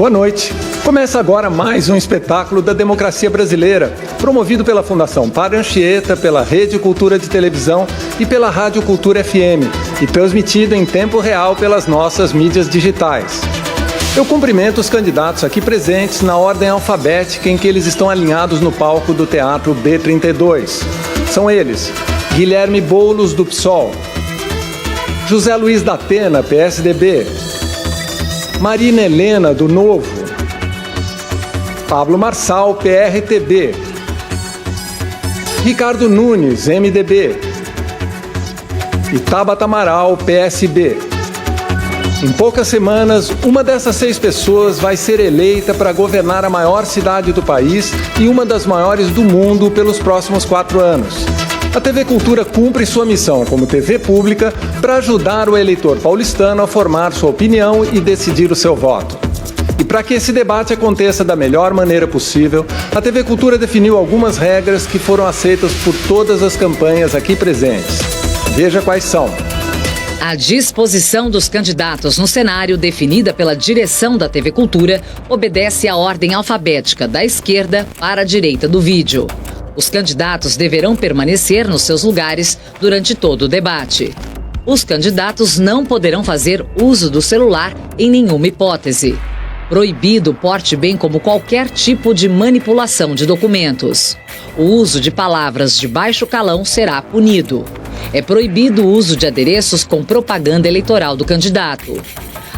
Boa noite. Começa agora mais um espetáculo da democracia brasileira, promovido pela Fundação Padre Anchieta, pela Rede Cultura de Televisão e pela Rádio Cultura FM, e transmitido em tempo real pelas nossas mídias digitais. Eu cumprimento os candidatos aqui presentes na ordem alfabética em que eles estão alinhados no palco do Teatro B32. São eles: Guilherme Boulos, do PSOL, José Luiz da Atena, PSDB, Marina Helena, do Novo, Pablo Marçal, PRTB, Ricardo Nunes, MDB e Tabata Amaral, PSB. Em poucas semanas, uma dessas 6 pessoas vai ser eleita para governar a maior cidade do país e uma das maiores do mundo pelos próximos 4 anos. A TV Cultura cumpre sua missão como TV pública para ajudar o eleitor paulistano a formar sua opinião e decidir o seu voto. E para que esse debate aconteça da melhor maneira possível, a TV Cultura definiu algumas regras que foram aceitas por todas as campanhas aqui presentes. Veja quais são. A disposição dos candidatos no cenário, definida pela direção da TV Cultura, obedece à ordem alfabética da esquerda para a direita do vídeo. Os candidatos deverão permanecer nos seus lugares durante todo o debate. Os candidatos não poderão fazer uso do celular em nenhuma hipótese. Proibido o porte, bem como qualquer tipo de manipulação de documentos. O uso de palavras de baixo calão será punido. É proibido o uso de adereços com propaganda eleitoral do candidato.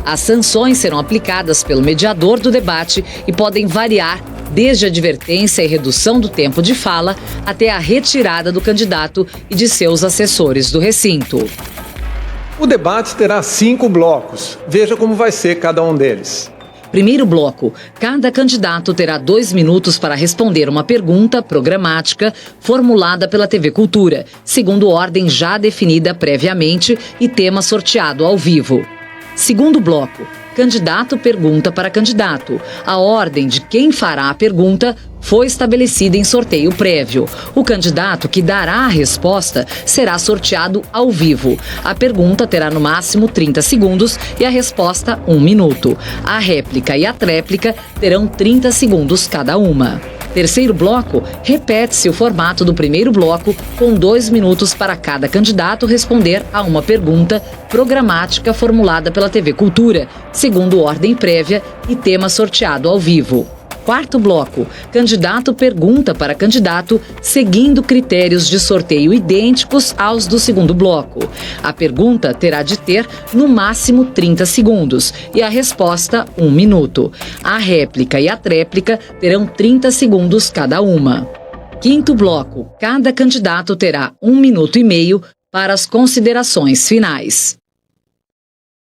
As sanções serão aplicadas pelo mediador do debate e podem variar desde a advertência e redução do tempo de fala até a retirada do candidato e de seus assessores do recinto. O debate terá 5 blocos. Veja como vai ser cada um deles. Primeiro bloco, cada candidato terá 2 minutos para responder uma pergunta programática formulada pela TV Cultura, segundo ordem já definida previamente e tema sorteado ao vivo. Segundo bloco, candidato pergunta para candidato. A ordem de quem fará a pergunta foi estabelecida em sorteio prévio. O candidato que dará a resposta será sorteado ao vivo. A pergunta terá no máximo 30 segundos e a resposta 1 minuto. A réplica e a tréplica terão 30 segundos cada uma. Terceiro bloco, repete-se o formato do primeiro bloco, com 2 minutos para cada candidato responder a uma pergunta programática formulada pela TV Cultura, segundo ordem prévia e tema sorteado ao vivo. Quarto bloco, candidato pergunta para candidato, seguindo critérios de sorteio idênticos aos do segundo bloco. A pergunta terá de ter, no máximo, 30 segundos e a resposta, 1 minuto. A réplica e a tréplica terão 30 segundos cada uma. Quinto bloco, cada candidato terá 1 minuto e meio para as considerações finais.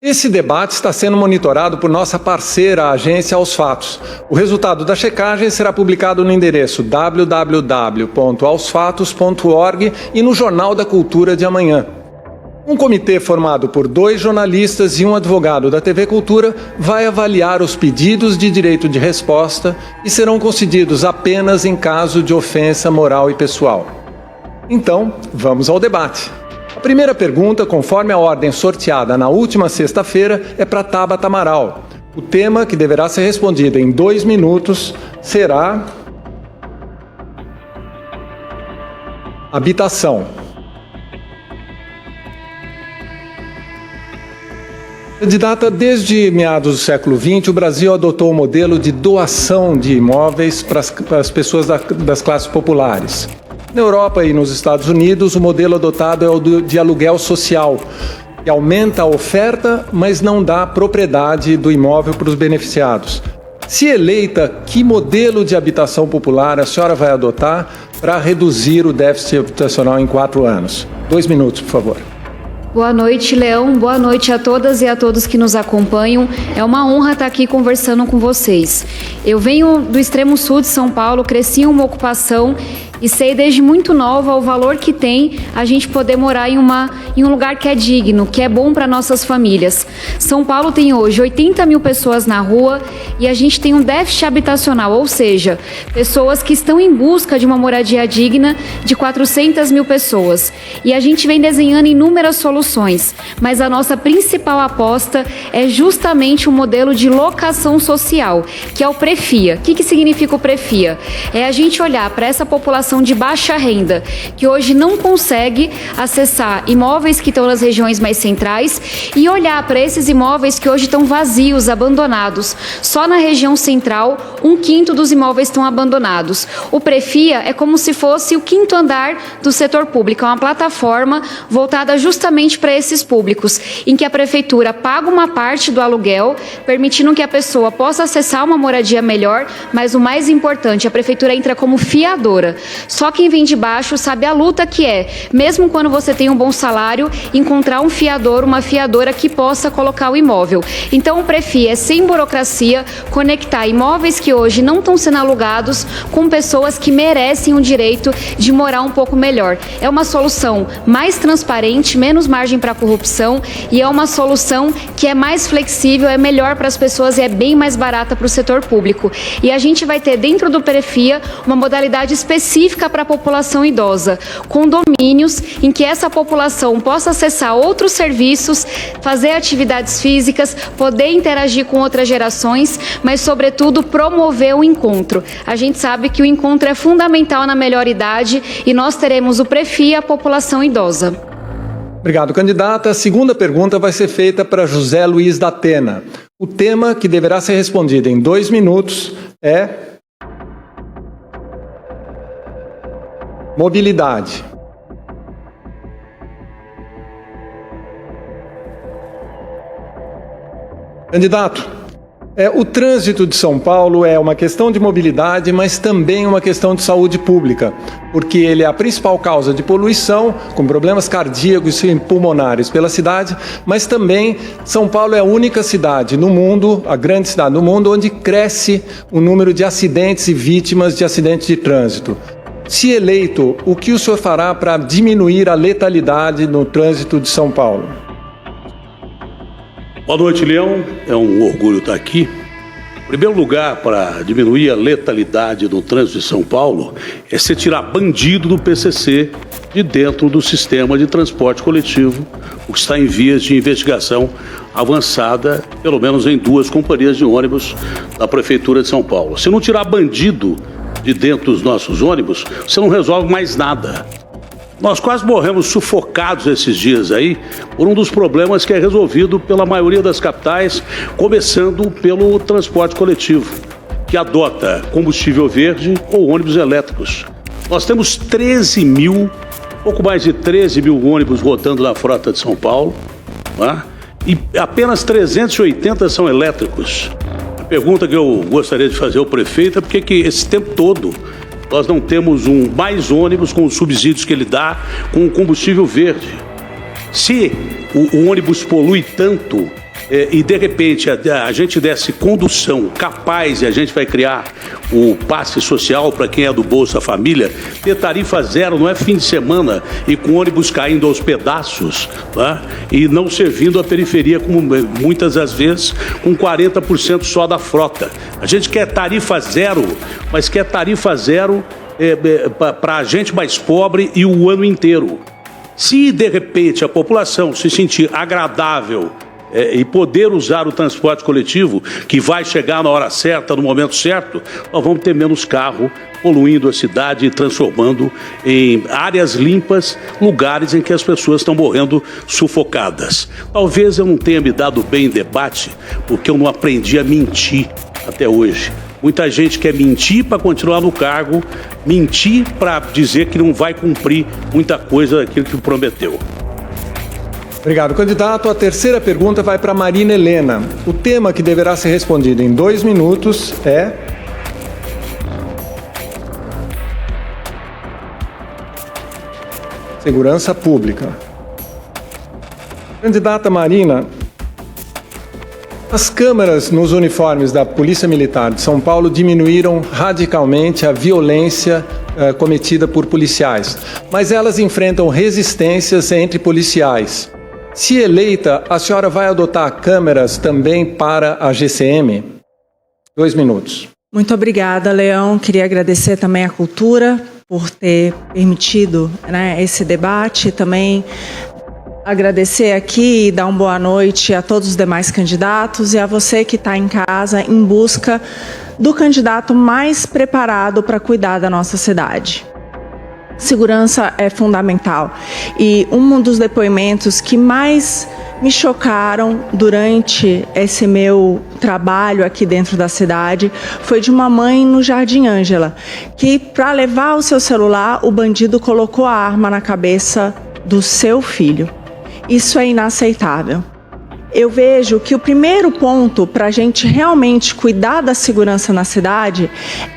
Esse debate está sendo monitorado por nossa parceira, a agência Aos Fatos. O resultado da checagem será publicado no endereço www.aosfatos.org e no Jornal da Cultura de amanhã. Um comitê formado por 2 jornalistas e um advogado da TV Cultura vai avaliar os pedidos de direito de resposta e serão concedidos apenas em caso de ofensa moral e pessoal. Então, vamos ao debate. A primeira pergunta, conforme a ordem sorteada na última sexta-feira, é para Tabata Amaral. O tema, que deverá ser respondido em 2 minutos, será habitação. Candidata, desde meados do século XX, o Brasil adotou o modelo de doação de imóveis para as pessoas das classes populares. Na Europa e nos Estados Unidos, o modelo adotado é o de aluguel social, que aumenta a oferta, mas não dá propriedade do imóvel para os beneficiados. Se eleita, que modelo de habitação popular a senhora vai adotar para reduzir o déficit habitacional em 4 anos? 2 minutos, por favor. Boa noite, Leão. Boa noite a todas e a todos que nos acompanham. É uma honra estar aqui conversando com vocês. Eu venho do extremo sul de São Paulo, cresci em uma ocupação e sei desde muito nova o valor que tem a gente poder morar em um lugar que é digno, que é bom para nossas famílias. São Paulo tem hoje 80 mil pessoas na rua e a gente tem um déficit habitacional, ou seja, pessoas que estão em busca de uma moradia digna de 400 mil pessoas. E a gente vem desenhando inúmeras soluções, mas a nossa principal aposta é justamente o modelo de locação social, que é o Prefia. O que significa o Prefia? É a gente olhar para essa população de baixa renda, que hoje não consegue acessar imóveis que estão nas regiões mais centrais e olhar para esses imóveis que hoje estão vazios, abandonados. Só na região central, 1/5 dos imóveis estão abandonados. O Prefia é como se fosse o 5º andar do setor público, é uma plataforma voltada justamente para esses públicos, em que a prefeitura paga uma parte do aluguel, permitindo que a pessoa possa acessar uma moradia melhor, mas o mais importante, a prefeitura entra como fiadora. Só quem vem de baixo sabe a luta que é, mesmo quando você tem um bom salário, encontrar um fiador, uma fiadora que possa colocar o imóvel. Então o Prefia é sem burocracia, conectar imóveis que hoje não estão sendo alugados com pessoas que merecem o direito de morar um pouco melhor. É uma solução mais transparente, menos margem para corrupção e é uma solução que é mais flexível, é melhor para as pessoas e é bem mais barata para o setor público. E a gente vai ter dentro do Prefia uma modalidade específica para a população idosa, condomínios em que essa população possa acessar outros serviços, fazer atividades físicas, poder interagir com outras gerações, mas, sobretudo, promover o encontro. A gente sabe que o encontro é fundamental na melhor idade e nós teremos o Prefia, a população idosa. Obrigado, candidata. A segunda pergunta vai ser feita para José Luiz da Atena. O tema que deverá ser respondido em 2 minutos é mobilidade. Candidato, o trânsito de São Paulo é uma questão de mobilidade, mas também uma questão de saúde pública, porque ele é a principal causa de poluição, com problemas cardíacos e pulmonares pela cidade, mas também São Paulo é a única cidade no mundo, a grande cidade no mundo, onde cresce o número de acidentes e vítimas de acidentes de trânsito. Se eleito, o que o senhor fará para diminuir a letalidade no trânsito de São Paulo? Boa noite, Leão. É um orgulho estar aqui. Em primeiro lugar, para diminuir a letalidade no trânsito de São Paulo, é se tirar bandido do PCC de dentro do sistema de transporte coletivo, o que está em vias de investigação avançada, pelo menos em 2 companhias de ônibus da Prefeitura de São Paulo. Se não tirar bandido de dentro dos nossos ônibus, você não resolve mais nada. Nós quase morremos sufocados esses dias aí por um dos problemas que é resolvido pela maioria das capitais, começando pelo transporte coletivo, que adota combustível verde ou ônibus elétricos. Nós temos pouco mais de 13 mil ônibus rodando na frota de São Paulo, tá? E apenas 380 são elétricos. A pergunta que eu gostaria de fazer ao prefeito é por que esse tempo todo nós não temos mais ônibus com os subsídios que ele dá com o combustível verde. Se o ônibus polui tanto e de repente a gente desse condução capaz e a gente vai criar o passe social para quem é do Bolsa Família, ter tarifa zero, não é fim de semana e com ônibus caindo aos pedaços, tá? E não servindo a periferia como muitas das vezes com 40% só da frota. A gente quer tarifa zero, mas quer tarifa zero para a gente mais pobre e o ano inteiro. Se de repente a população se sentir agradável e poder usar o transporte coletivo, que vai chegar na hora certa, no momento certo, nós vamos ter menos carro poluindo a cidade e transformando em áreas limpas lugares em que as pessoas estão morrendo sufocadas. Talvez eu não tenha me dado bem em debate, porque eu não aprendi a mentir até hoje. Muita gente quer mentir para continuar no cargo, mentir para dizer que não vai cumprir muita coisa daquilo que prometeu. Obrigado, candidato. A terceira pergunta vai para Marina Helena. O tema que deverá ser respondido em 2 minutos é segurança pública. Candidata Marina, as câmeras nos uniformes da Polícia Militar de São Paulo diminuíram radicalmente a violência cometida por policiais, mas elas enfrentam resistências entre policiais. Se eleita, a senhora vai adotar câmeras também para a GCM? 2 minutos. Muito obrigada, Leão. Queria agradecer também à Cultura por ter permitido, esse debate. Também agradecer aqui e dar uma boa noite a todos os demais candidatos e a você que está em casa em busca do candidato mais preparado para cuidar da nossa cidade. Segurança é fundamental e um dos depoimentos que mais me chocaram durante esse meu trabalho aqui dentro da cidade foi de uma mãe no Jardim Ângela, que para levar o seu celular, o bandido colocou a arma na cabeça do seu filho. Isso é inaceitável. Eu vejo que o primeiro ponto para a gente realmente cuidar da segurança na cidade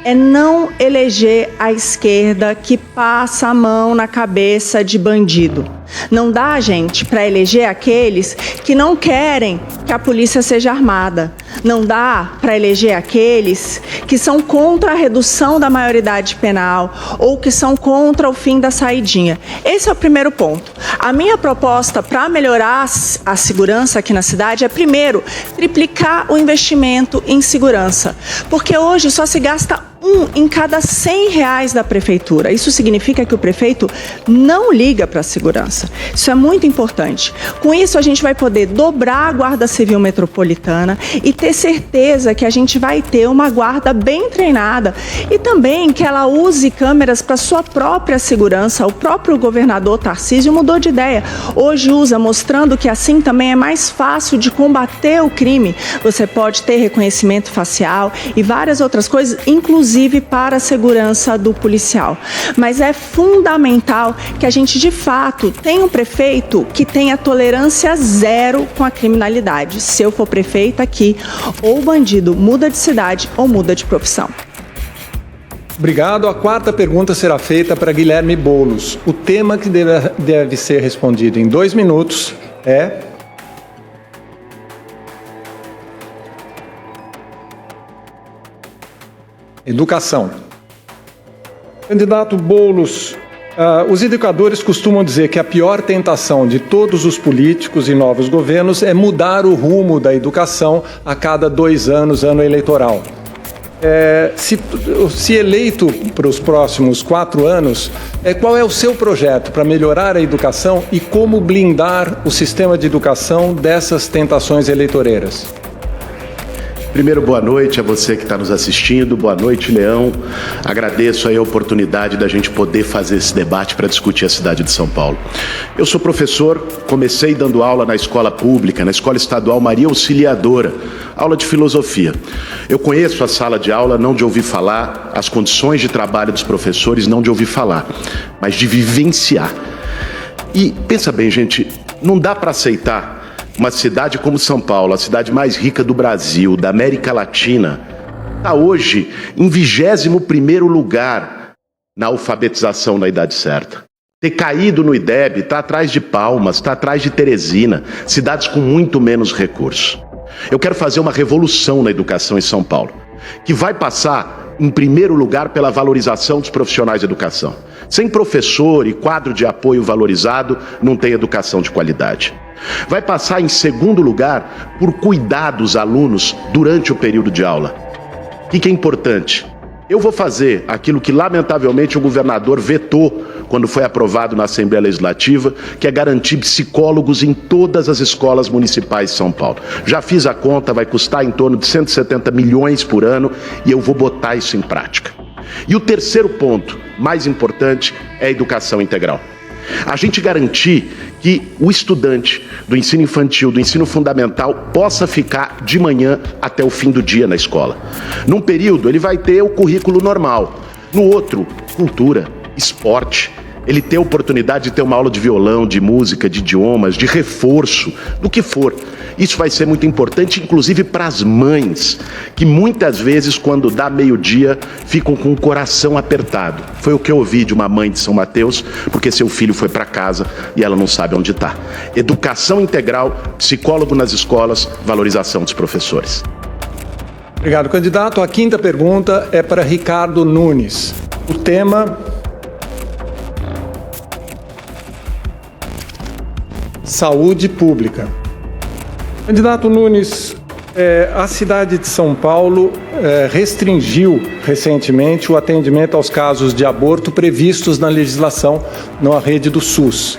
é não eleger a esquerda que passa a mão na cabeça de bandido. Não dá, gente, para eleger aqueles que não querem que a polícia seja armada. Não dá para eleger aqueles que são contra a redução da maioridade penal ou que são contra o fim da saidinha. Esse é o primeiro ponto. A minha proposta para melhorar a segurança aqui na cidade é, primeiro, triplicar o investimento em segurança. Porque hoje só se gasta em cada R$100 da prefeitura. Isso significa que o prefeito não liga para a segurança. Isso é muito importante. Com isso, a gente vai poder dobrar a Guarda Civil Metropolitana e ter certeza que a gente vai ter uma guarda bem treinada e também que ela use câmeras para sua própria segurança. O próprio governador Tarcísio mudou de ideia. Hoje usa, mostrando que assim também é mais fácil de combater o crime. Você pode ter reconhecimento facial e várias outras coisas, inclusive para a segurança do policial. Mas é fundamental que a gente, de fato, tenha um prefeito que tenha tolerância zero com a criminalidade. Se eu for prefeita aqui, ou o bandido muda de cidade ou muda de profissão. Obrigado. A quarta pergunta será feita para Guilherme Boulos. O tema que deve ser respondido em 2 minutos é... Educação. Candidato Boulos, os educadores costumam dizer que a pior tentação de todos os políticos e novos governos é mudar o rumo da educação a cada 2 anos, ano eleitoral. Se eleito para os próximos 4 anos, qual é o seu projeto para melhorar a educação e como blindar o sistema de educação dessas tentações eleitoreiras? Primeiro, boa noite a você que está nos assistindo, boa noite, Leão. Agradeço aí a oportunidade da gente poder fazer esse debate para discutir a cidade de São Paulo. Eu sou professor, comecei dando aula na escola pública, na escola estadual Maria Auxiliadora, aula de filosofia. Eu conheço a sala de aula, não de ouvir falar, as condições de trabalho dos professores, não de ouvir falar, mas de vivenciar. E pensa bem, gente, não dá para aceitar uma cidade como São Paulo, a cidade mais rica do Brasil, da América Latina, está hoje em 21º lugar na alfabetização na idade certa. Ter caído no IDEB, está atrás de Palmas, está atrás de Teresina, cidades com muito menos recursos. Eu quero fazer uma revolução na educação em São Paulo, que vai passar, em primeiro lugar, pela valorização dos profissionais de educação. Sem professor e quadro de apoio valorizado, não tem educação de qualidade. Vai passar, em segundo lugar, por cuidar dos alunos durante o período de aula. O que é importante? Eu vou fazer aquilo que, lamentavelmente, o governador vetou quando foi aprovado na Assembleia Legislativa, que é garantir psicólogos em todas as escolas municipais de São Paulo. Já fiz a conta, vai custar em torno de 170 milhões por ano e eu vou botar isso em prática. E o terceiro ponto, mais importante, é a educação integral. A gente garantir que o estudante do ensino infantil, do ensino fundamental, possa ficar de manhã até o fim do dia na escola. Num período, ele vai ter o currículo normal. No outro, cultura, esporte. Ele ter a oportunidade de ter uma aula de violão, de música, de idiomas, de reforço, do que for. Isso vai ser muito importante, inclusive para as mães, que muitas vezes, quando dá meio-dia, ficam com o coração apertado. Foi o que eu ouvi de uma mãe de São Mateus, porque seu filho foi para casa e ela não sabe onde está. Educação integral, psicólogo nas escolas, valorização dos professores. Obrigado, candidato. A quinta pergunta é para Ricardo Nunes. O tema saúde pública. Candidato Nunes, a cidade de São Paulo restringiu recentemente o atendimento aos casos de aborto previstos na legislação na rede do SUS.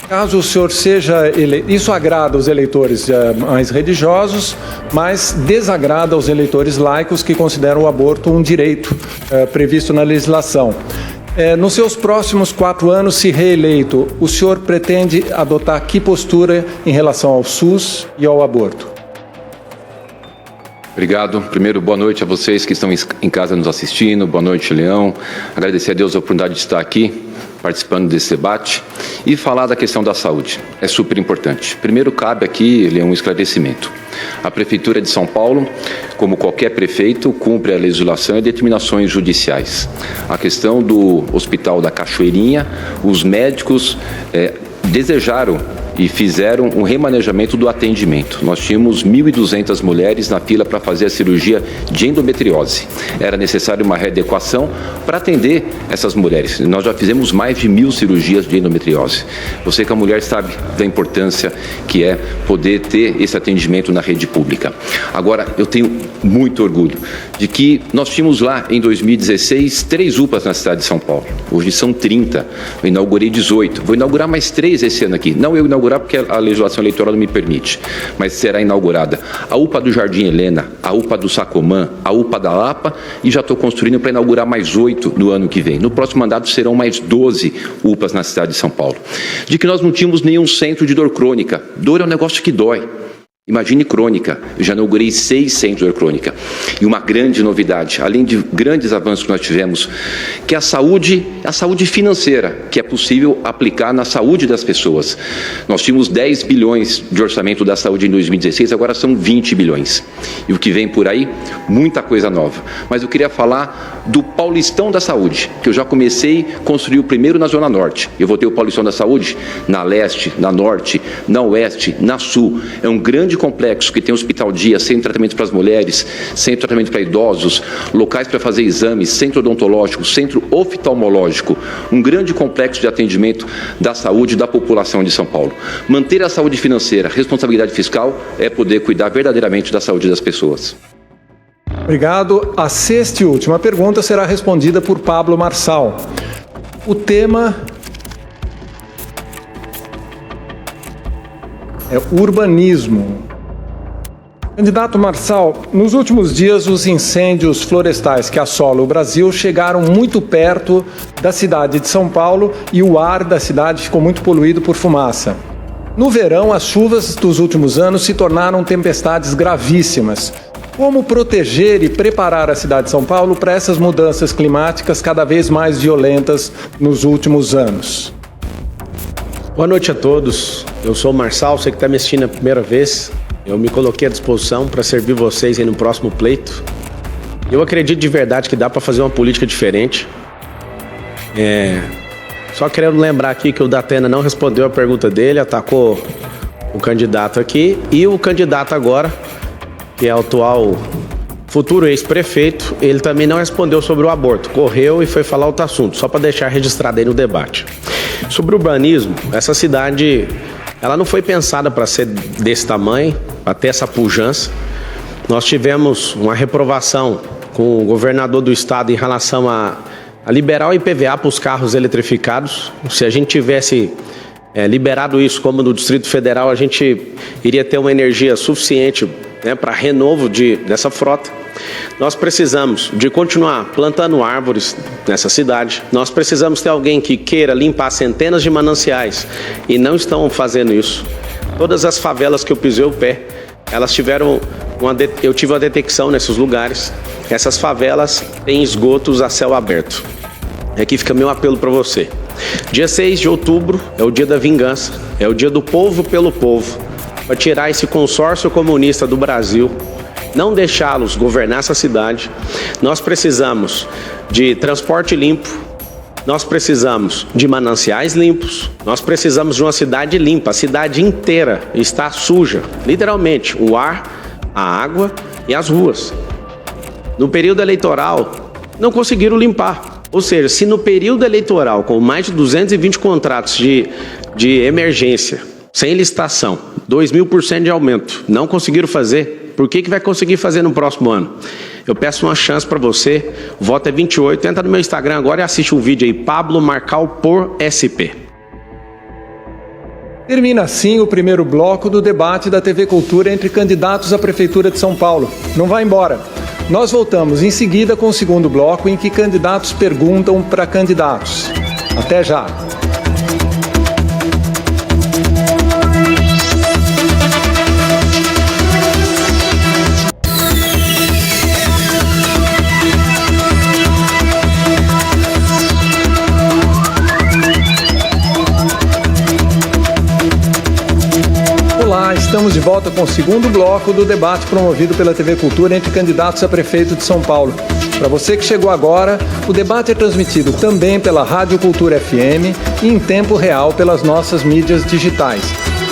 Caso o senhor seja eleito, isso agrada os eleitores mais religiosos, mas desagrada aos eleitores laicos que consideram o aborto um direito previsto na legislação. Nos seus próximos 4 anos, se reeleito, o senhor pretende adotar que postura em relação ao SUS e ao aborto? Obrigado. Primeiro, boa noite a vocês que estão em casa nos assistindo. Boa noite, Leão. Agradecer a Deus a oportunidade de estar aqui, participando desse debate e falar da questão da saúde. É super importante. Primeiro, cabe aqui, Leão, um esclarecimento. A Prefeitura de São Paulo, como qualquer prefeito, cumpre a legislação e determinações judiciais. A questão do Hospital da Cachoeirinha, os médicos desejaram e fizeram um remanejamento do atendimento. Nós tínhamos 1.200 mulheres na fila para fazer a cirurgia de endometriose. Era necessário uma readequação para atender essas mulheres. Nós já fizemos mais de 1.000 cirurgias de endometriose. Você que é mulher sabe da importância que é poder ter esse atendimento na rede pública. Agora, eu tenho muito orgulho de que nós tínhamos lá, em 2016, 3 UPAs na cidade de São Paulo. Hoje são 30. Eu inaugurei 18. Vou inaugurar mais 3 esse ano aqui. Não eu inaugurar porque a legislação eleitoral não me permite, mas será inaugurada a UPA do Jardim Helena, a UPA do Sacomã, a UPA da Lapa, e já estou construindo para inaugurar mais 8 no ano que vem. No próximo mandato serão mais 12 UPAs na cidade de São Paulo. De que nós não tínhamos nenhum centro de dor crônica. Dor é um negócio que dói. Imagine crônica, eu já inaugurei 6 centros de dor crônica. E uma grande novidade, além de grandes avanços que nós tivemos, que é a saúde financeira, que é possível aplicar na saúde das pessoas. Nós tínhamos 10 bilhões de orçamento da saúde em 2016, agora são 20 bilhões. E o que vem por aí, muita coisa nova. Mas eu queria falar do Paulistão da Saúde, que eu já comecei a construir o primeiro na Zona Norte. Eu vou ter o Paulistão da Saúde na Leste, na Norte, na Oeste, na Sul. É um grande complexo que tem hospital dia, centro de tratamento para as mulheres, centro de tratamento para idosos, locais para fazer exames, centro odontológico, centro oftalmológico, um grande complexo de atendimento da saúde da população de São Paulo. Manter a saúde financeira, responsabilidade fiscal, é poder cuidar verdadeiramente da saúde das pessoas. Obrigado. A 6ª e última pergunta será respondida por Pablo Marçal. O tema é urbanismo. Candidato Marçal, nos últimos dias os incêndios florestais que assolam o Brasil chegaram muito perto da cidade de São Paulo e o ar da cidade ficou muito poluído por fumaça. No verão, as chuvas dos últimos anos se tornaram tempestades gravíssimas. Como proteger e preparar a cidade de São Paulo para essas mudanças climáticas cada vez mais violentas nos últimos anos? Boa noite a todos. Eu sou o Marçal, você que está me assistindo a primeira vez. Eu me coloquei à disposição para servir vocês aí no próximo pleito. Eu acredito de verdade que dá para fazer uma política diferente. Só querendo lembrar aqui que o Datena não respondeu a pergunta dele, atacou o candidato aqui. E o candidato agora, que é o atual futuro ex-prefeito, ele também não respondeu sobre o aborto. Correu e foi falar outro assunto, só para deixar registrado aí no debate. Sobre o urbanismo, essa cidade, ela não foi pensada para ser desse tamanho, para ter essa pujança. Nós tivemos uma reprovação com o governador do estado em relação a liberar o IPVA para os carros eletrificados. Se a gente tivesse liberado isso como no Distrito Federal, a gente iria ter uma energia suficiente, né, para renovo dessa frota. Nós precisamos de continuar plantando árvores nessa cidade. Nós precisamos ter alguém que queira limpar centenas de mananciais e não estão fazendo isso. Todas as favelas que eu pisei o pé, elas tiveram eu tive uma detecção nesses lugares. Essas favelas têm esgotos a céu aberto. Aqui fica meu apelo para você. Dia 6 de outubro é o dia da vingança, é o dia do povo pelo povo, para tirar esse consórcio comunista do Brasil, não deixá-los governar essa cidade. Nós precisamos de transporte limpo, nós precisamos de mananciais limpos, nós precisamos de uma cidade limpa. A cidade inteira está suja, literalmente, o ar, a água e as ruas. No período eleitoral, não conseguiram limpar. Ou seja, se no período eleitoral, com mais de 220 contratos de emergência, sem licitação, 2.000% de aumento. Não conseguiram fazer. Por que vai conseguir fazer no próximo ano? Eu peço uma chance para você. O voto é 28. Entra no meu Instagram agora e assiste um vídeo aí. Pablo Marçal por SP. Termina assim o primeiro bloco do debate da TV Cultura entre candidatos à Prefeitura de São Paulo. Não vá embora. Nós voltamos em seguida com o segundo bloco em que candidatos perguntam para candidatos. Até já! Olá, estamos de volta com o segundo bloco do debate promovido pela TV Cultura entre candidatos a prefeito de São Paulo. Para você que chegou agora, o debate é transmitido também pela Rádio Cultura FM e em tempo real pelas nossas mídias digitais.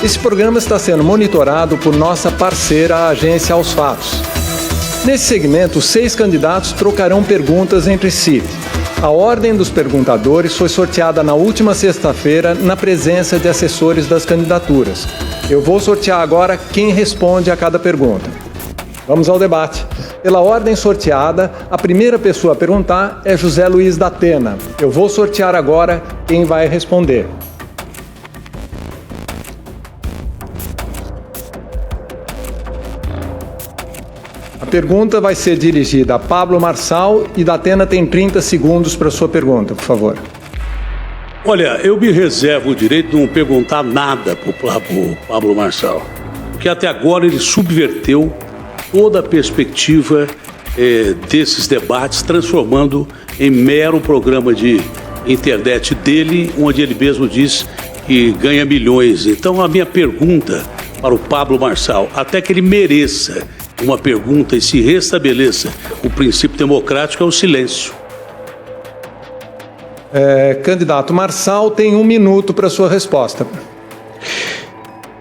Esse programa está sendo monitorado por nossa parceira, a agência Aos Fatos. Nesse segmento, 6 candidatos trocarão perguntas entre si. A ordem dos perguntadores foi sorteada na última sexta-feira na presença de assessores das candidaturas. Eu vou sortear agora quem responde a cada pergunta. Vamos ao debate. Pela ordem sorteada, a primeira pessoa a perguntar é José Luiz da Atena. Eu vou sortear agora quem vai responder. A pergunta vai ser dirigida a Pablo Marçal e da Atena tem 30 segundos para sua pergunta, por favor. Olha, eu me reservo o direito de não perguntar nada para o Pablo Marçal, porque até agora ele subverteu toda a perspectiva desses debates, transformando em mero programa de internet dele, onde ele mesmo diz que ganha milhões. Então a minha pergunta para o Pablo Marçal, até que ele mereça uma pergunta e se restabeleça o princípio democrático, é o silêncio. Candidato Marçal tem 1 minuto para sua resposta.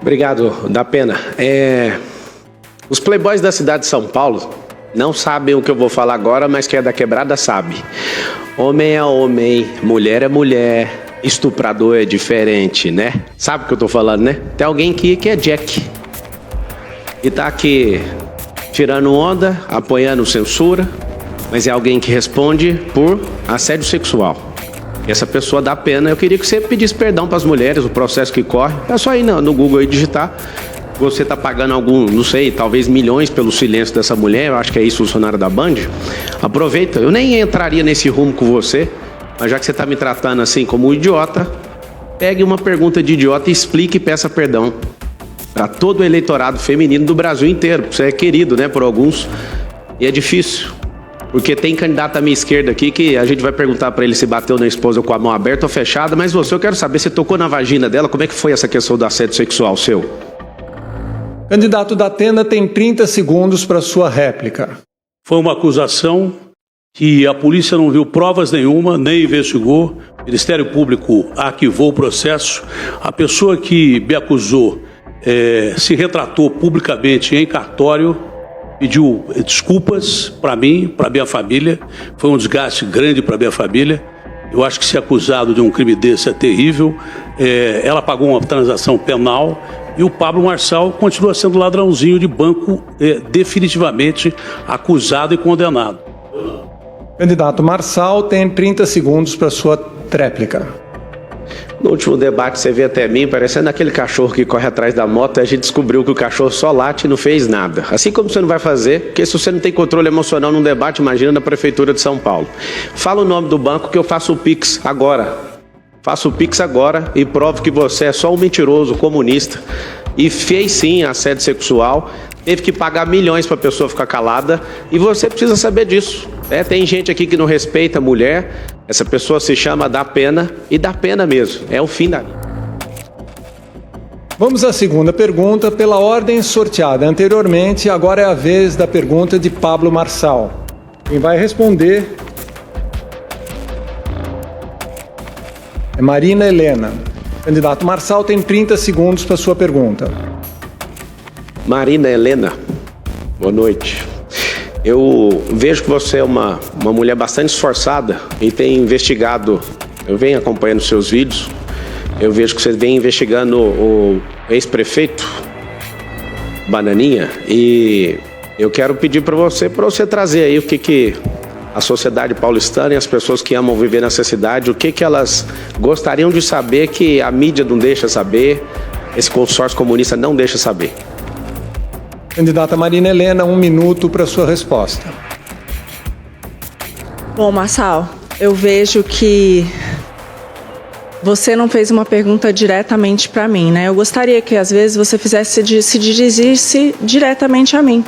Obrigado, da Pena. Os playboys da cidade de São Paulo não sabem o que eu vou falar agora, mas quem é da quebrada sabe. Homem é homem, mulher é mulher, estuprador é diferente, né? Sabe o que eu tô falando, né? Tem alguém aqui que é Jack e tá aqui tirando onda, apoiando censura, mas é alguém que responde por assédio sexual. E essa pessoa dá pena. Eu queria que você pedisse perdão para as mulheres, o processo que corre. É só ir no Google aí digitar. Você está pagando não sei, talvez milhões pelo silêncio dessa mulher. Eu acho que é isso, funcionário da Band. Aproveita. Eu nem entraria nesse rumo com você, mas já que você está me tratando assim como um idiota, pegue uma pergunta de idiota e explique e peça perdão para todo o eleitorado feminino do Brasil inteiro. Você é querido, né, por alguns. E é difícil. Porque tem candidato à minha esquerda aqui que a gente vai perguntar para ele se bateu na esposa com a mão aberta ou fechada, mas eu quero saber, você tocou na vagina dela, como é que foi essa questão do assédio sexual seu? Candidato da Atena tem 30 segundos para sua réplica. Foi uma acusação que a polícia não viu provas nenhuma, nem investigou. O Ministério Público arquivou o processo. A pessoa que me acusou se retratou publicamente em cartório, pediu desculpas para mim, para minha família. Foi um desgaste grande para minha família. Eu acho que ser acusado de um crime desse é terrível. Ela pagou uma transação penal e o Pablo Marçal continua sendo ladrãozinho de banco, definitivamente acusado e condenado. Candidato Marçal tem 30 segundos para sua tréplica. No último debate você veio até mim parecendo aquele cachorro que corre atrás da moto e a gente descobriu que o cachorro só late e não fez nada. Assim como você não vai fazer, porque se você não tem controle emocional num debate, imagina na Prefeitura de São Paulo. Fala o nome do banco que eu faço o Pix agora. Faça o Pix agora e prove que você é só um mentiroso comunista e fez sim assédio sexual, teve que pagar milhões para a pessoa ficar calada e você precisa saber disso. Tem gente aqui que não respeita a mulher, essa pessoa se chama Dá Pena e dá pena mesmo, é o fim da vida. Vamos à segunda pergunta, pela ordem sorteada anteriormente, agora é a vez da pergunta de Pablo Marçal. Quem vai responder é Marina Helena. Candidato Marçal tem 30 segundos para sua pergunta. Marina Helena, boa noite. Eu vejo que você é uma mulher bastante esforçada e tem investigado, eu venho acompanhando seus vídeos, eu vejo que você vem investigando ex-prefeito Bananinha, e eu quero pedir para você trazer aí o que a sociedade paulistana e as pessoas que amam viver nessa cidade, o que elas gostariam de saber que a mídia não deixa saber, esse consórcio comunista não deixa saber. Candidata Marina Helena, 1 minuto para sua resposta. Bom, Marçal, eu vejo que você não fez uma pergunta diretamente para mim, né? Eu gostaria que às vezes você se dirigisse diretamente a mim,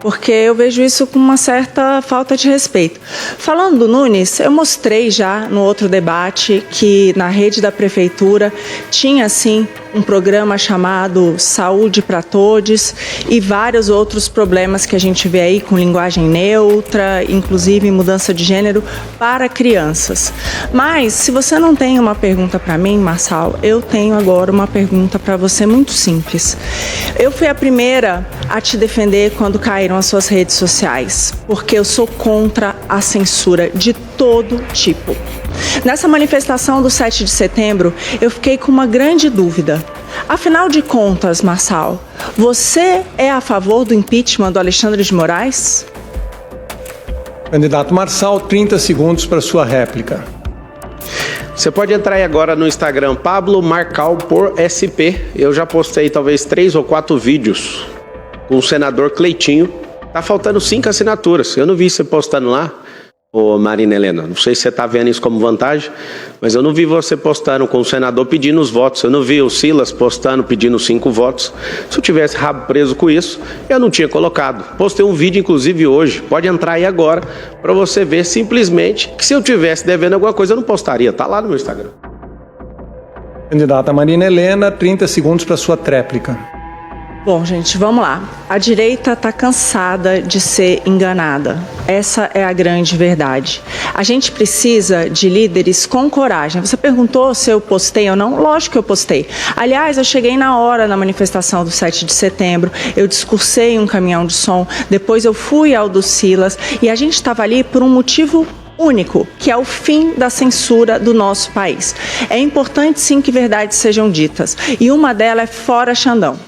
porque eu vejo isso com uma certa falta de respeito. Falando do Nunes, eu mostrei já no outro debate que na rede da prefeitura tinha sim um programa chamado Saúde para Todos e vários outros problemas que a gente vê aí com linguagem neutra, inclusive mudança de gênero para crianças. Mas se você não tem uma pergunta para mim, Marçal, eu tenho agora uma pergunta para você muito simples. Eu fui a primeira a te defender quando caíram as suas redes sociais, porque eu sou contra a censura de todo tipo. Nessa manifestação do 7 de setembro, eu fiquei com uma grande dúvida. Afinal de contas, Marçal, você é a favor do impeachment do Alexandre de Moraes? Candidato Marçal, 30 segundos para sua réplica. Você pode entrar aí agora no Instagram, Pablo Marcal por SP. Eu já postei talvez 3 ou 4 vídeos com o senador Cleitinho. Tá faltando 5 assinaturas. Eu não vi você postando lá, ô Marina Helena. Não sei se você tá vendo isso como vantagem, mas eu não vi você postando com o senador pedindo os votos. Eu não vi o Silas postando pedindo 5 votos. Se eu tivesse rabo preso com isso, eu não tinha colocado. Postei um vídeo, inclusive, hoje. Pode entrar aí agora para você ver simplesmente que se eu tivesse devendo alguma coisa, eu não postaria. Tá lá no meu Instagram. Candidata Marina Helena, 30 segundos para sua tréplica. Bom, gente, vamos lá. A direita está cansada de ser enganada. Essa é a grande verdade. A gente precisa de líderes com coragem. Você perguntou se eu postei ou não? Lógico que eu postei. Aliás, eu cheguei na hora na manifestação do 7 de setembro, eu discursei em um caminhão de som, depois eu fui ao do Silas e a gente estava ali por um motivo único, que é o fim da censura do nosso país. É importante sim que verdades sejam ditas e uma delas é fora Xandão.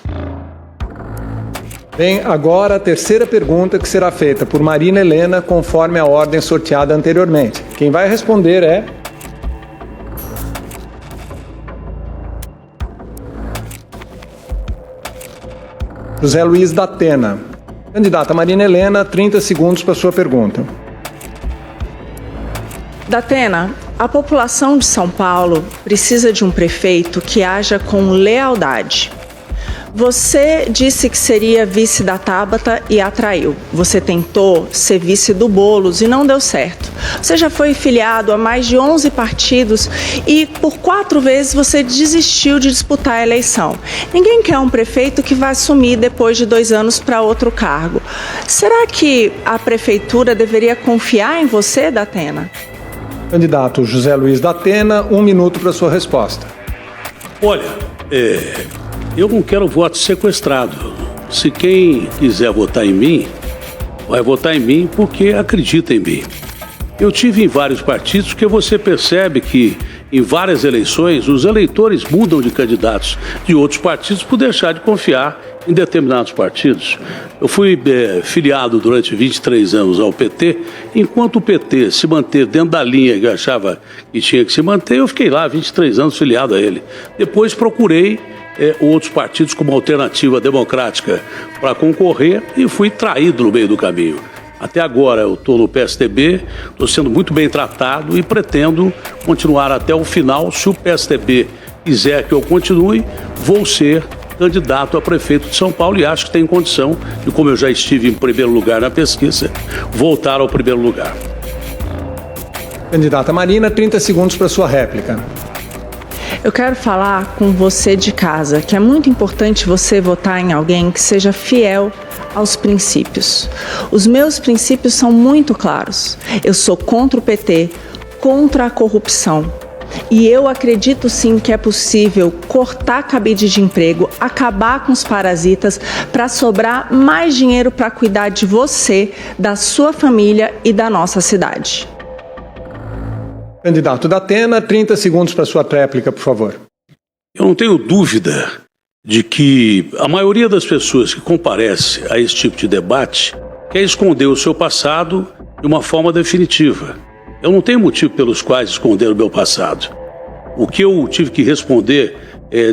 Bem, agora a terceira pergunta que será feita por Marina Helena conforme a ordem sorteada anteriormente. Quem vai responder é... José Luiz da Atena. Candidata Marina Helena, 30 segundos para sua pergunta. Da Atena, a população de São Paulo precisa de um prefeito que haja com lealdade. Você disse que seria vice da Tabata e atraiu. Você tentou ser vice do Boulos e não deu certo. Você já foi filiado a mais de 11 partidos e por 4 vezes você desistiu de disputar a eleição. Ninguém quer um prefeito que vai assumir depois de 2 anos para outro cargo. Será que a prefeitura deveria confiar em você, da Atena? Candidato José Luiz da Atena, 1 minuto para sua resposta. Olha, eu não quero voto sequestrado. Se quem quiser votar em mim, vai votar em mim porque acredita em mim. Eu tive em vários partidos porque você percebe que em várias eleições os eleitores mudam de candidatos de outros partidos por deixar de confiar em determinados partidos. Eu fui filiado durante 23 anos ao PT, enquanto o PT se manteve dentro da linha que eu achava que tinha que se manter, eu fiquei lá 23 anos filiado a ele. Depois procurei outros partidos como Alternativa Democrática para concorrer e fui traído no meio do caminho. Até agora eu estou no PSDB, estou sendo muito bem tratado e pretendo continuar até o final. Se o PSDB quiser que eu continue, vou ser candidato a prefeito de São Paulo e acho que tem condição de, como eu já estive em primeiro lugar na pesquisa, voltar ao primeiro lugar. Candidata Marina, 30 segundos para sua réplica. Eu quero falar com você de casa, que é muito importante você votar em alguém que seja fiel aos princípios. Os meus princípios são muito claros. Eu sou contra o PT, contra a corrupção. E eu acredito sim que é possível cortar cabide de emprego, acabar com os parasitas, para sobrar mais dinheiro para cuidar de você, da sua família e da nossa cidade. Candidato da Atena, 30 segundos para sua tréplica, por favor. Eu não tenho dúvida de que a maioria das pessoas que comparece a esse tipo de debate quer esconder o seu passado de uma forma definitiva. Eu não tenho motivo pelos quais esconder o meu passado. O que eu tive que responder